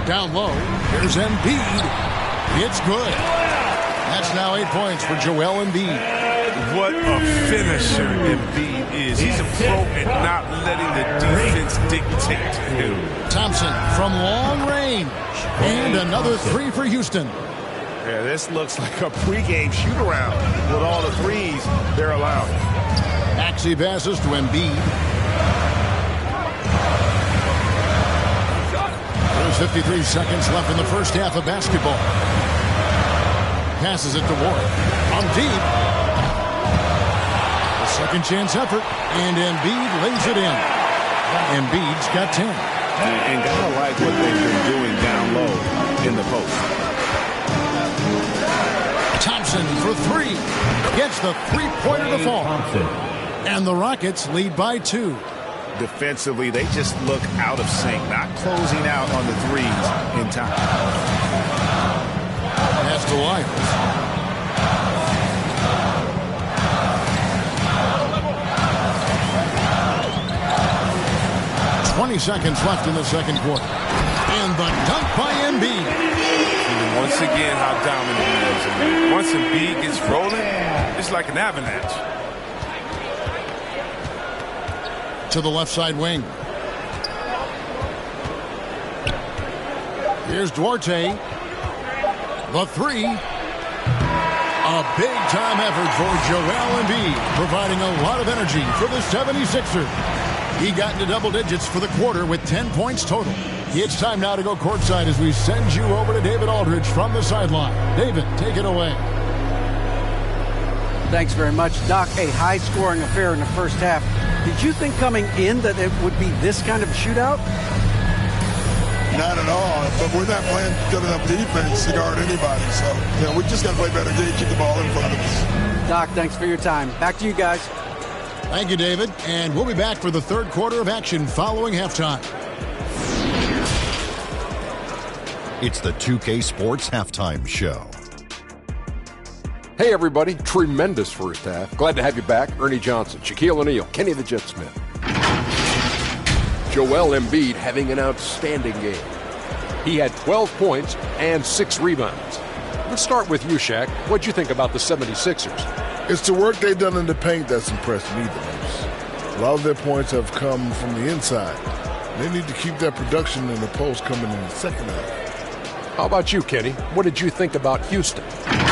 Down low. Here's Embiid. It's good. That's now 8 points for Joel Embiid. What a finisher Embiid is. He's a pro at not letting the defense dictate to him. Thompson from long range. And another 3 for Houston. Yeah, this looks like a pregame shoot-around with all the threes they're allowing. Maxey passes to Embiid. There's 53 seconds left in the first half of basketball. Passes it to Ward. On deep. A second chance effort, and Embiid lays it in. Embiid's got 10. And gotta like what they've been doing down low in the post. Thompson for 3. Gets the three-pointer to fall. And the Rockets lead by 2. Defensively, they just look out of sync, not closing out on the threes in time. Pass to Lyles. .20 seconds left in the second quarter. And the dunk by Embiid. Once again, how dominant he is. Once Embiid gets rolling, it's like an avalanche. To the left side wing. Here's Duarte. The 3. A big-time effort for Joel Embiid, providing a lot of energy for the 76ers. He got into double digits for the quarter with 10 points total. It's time now to go courtside as we send you over to David Aldridge from the sideline. David, take it away. Thanks very much, Doc. A high-scoring affair in the first half. Did you think coming in that it would be this kind of a shootout? Not at all. But we're not playing good enough defense to guard anybody. So, we just got to play better game, keep the ball in front of us. Doc, thanks for your time. Back to you guys. Thank you, David. And we'll be back for the third quarter of action following halftime. It's the 2K Sports Halftime Show. Hey, everybody. Tremendous first half. Glad to have you back. Ernie Johnson, Shaquille O'Neal, Kenny the Jet Smith. Joel Embiid having an outstanding game. He had 12 points and 6 rebounds. Let's start with you, Shaq. What'd you think about the 76ers? It's the work they've done in the paint that's impressed me the most. A lot of their points have come from the inside. They need to keep that production in the post coming in the second half. How about you, Kenny? What did you think about Houston?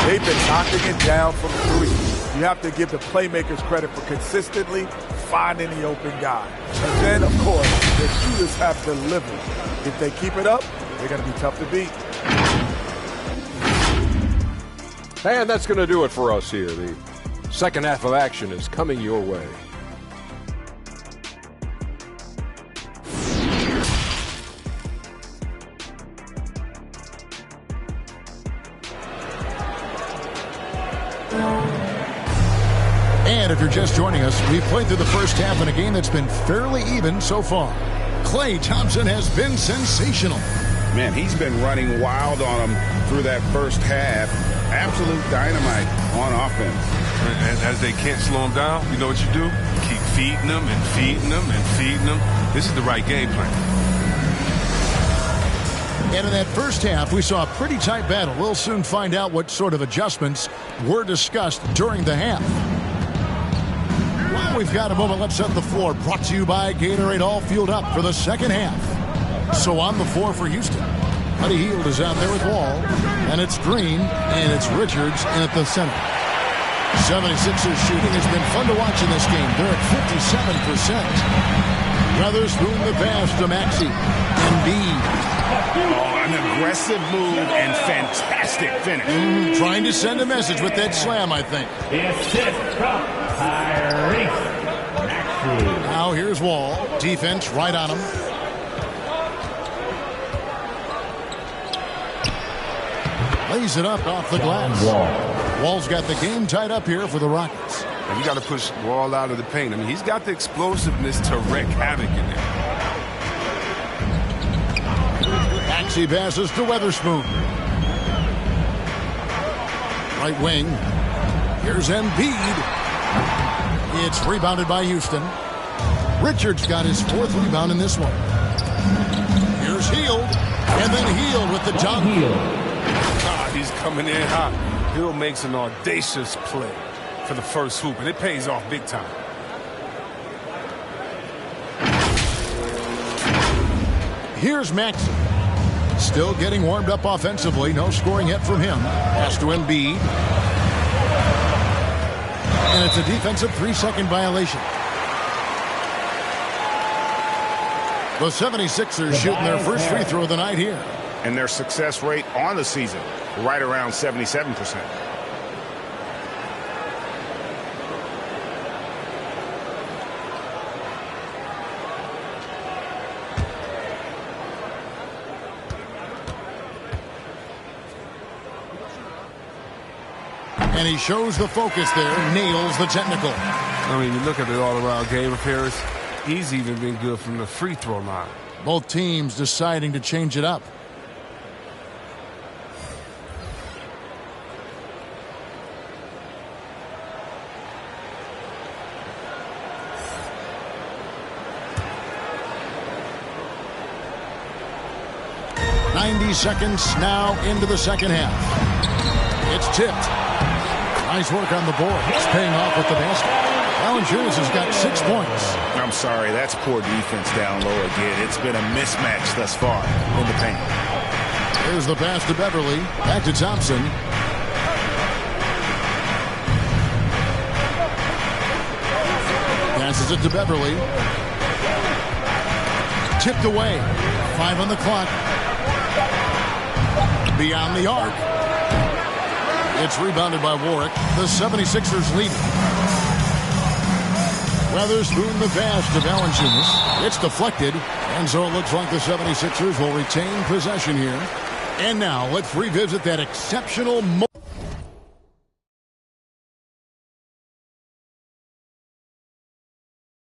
They've been knocking it down from three. You have to give the playmakers credit for consistently finding the open guy. And then, of course, the shooters have delivered. If they keep it up, they're going to be tough to beat. And that's going to do it for us here. The second half of action is coming your way. And if you're just joining us, we've played through the first half in a game that's been fairly even so far. Klay Thompson has been sensational. Man, he's been running wild on him through that first half. Absolute dynamite on offense. And as they can't slow him down, you know what you do? Keep feeding them and feeding them and feeding them. This is the right game plan. And in that first half, we saw a pretty tight battle. We'll soon find out what sort of adjustments were discussed during the half. Well, we've got a moment. Let's set the floor. Brought to you by Gatorade, all fueled up for the second half. So on the floor for Houston. Buddy Hield is out there with Wall. And it's Green. And it's Richards in at the center. 76ers shooting has been fun to watch in this game. They're at 57%. Weatherspoon the pass to Maxey. Embiid. Oh, an aggressive move and fantastic finish. Trying to send a message with that slam, I think. The assist from Tyrese Maxey. Now here's Wall. Defense right on him. Lays it up off the glass. Wall's got the game tied up here for the Rockets. And you got to push Wall out of the paint. I mean, he's got the explosiveness to wreak havoc in there. Maxey passes to Weatherspoon. Right wing. Here's Embiid. It's rebounded by Houston. Richards got his 4th rebound in this one. Here's Hield. And then Hield with the dunk. God, he's coming in hot. Hill makes an audacious play for the first hoop, and it pays off big time. Here's Maxey. Still getting warmed up offensively. No scoring yet from him. Pass to Embiid. And it's a defensive 3-second violation. The 76ers shooting their first free throw of the night here. And their success rate on the season, right around 77%. And he shows the focus there, nails the technical. I mean, you look at the all-around game appearance, he's even been good from the free throw line. Both teams deciding to change it up. Seconds now into the second half. It's tipped. Nice work on the board. It's paying off with the basket. Valanciunas has got 6 points. I'm sorry, that's poor defense down low again. It's been a mismatch thus far in the paint. Here's the pass to Beverly. Back to Thompson. Passes it to Beverly. Tipped away. 5 on the clock. Beyond the arc. It's rebounded by Warwick. The 76ers lead. Weatherspoon the pass to Valanciunas. It's deflected, and And so it looks like the 76ers will retain possession here. And now let's revisit that exceptional moment.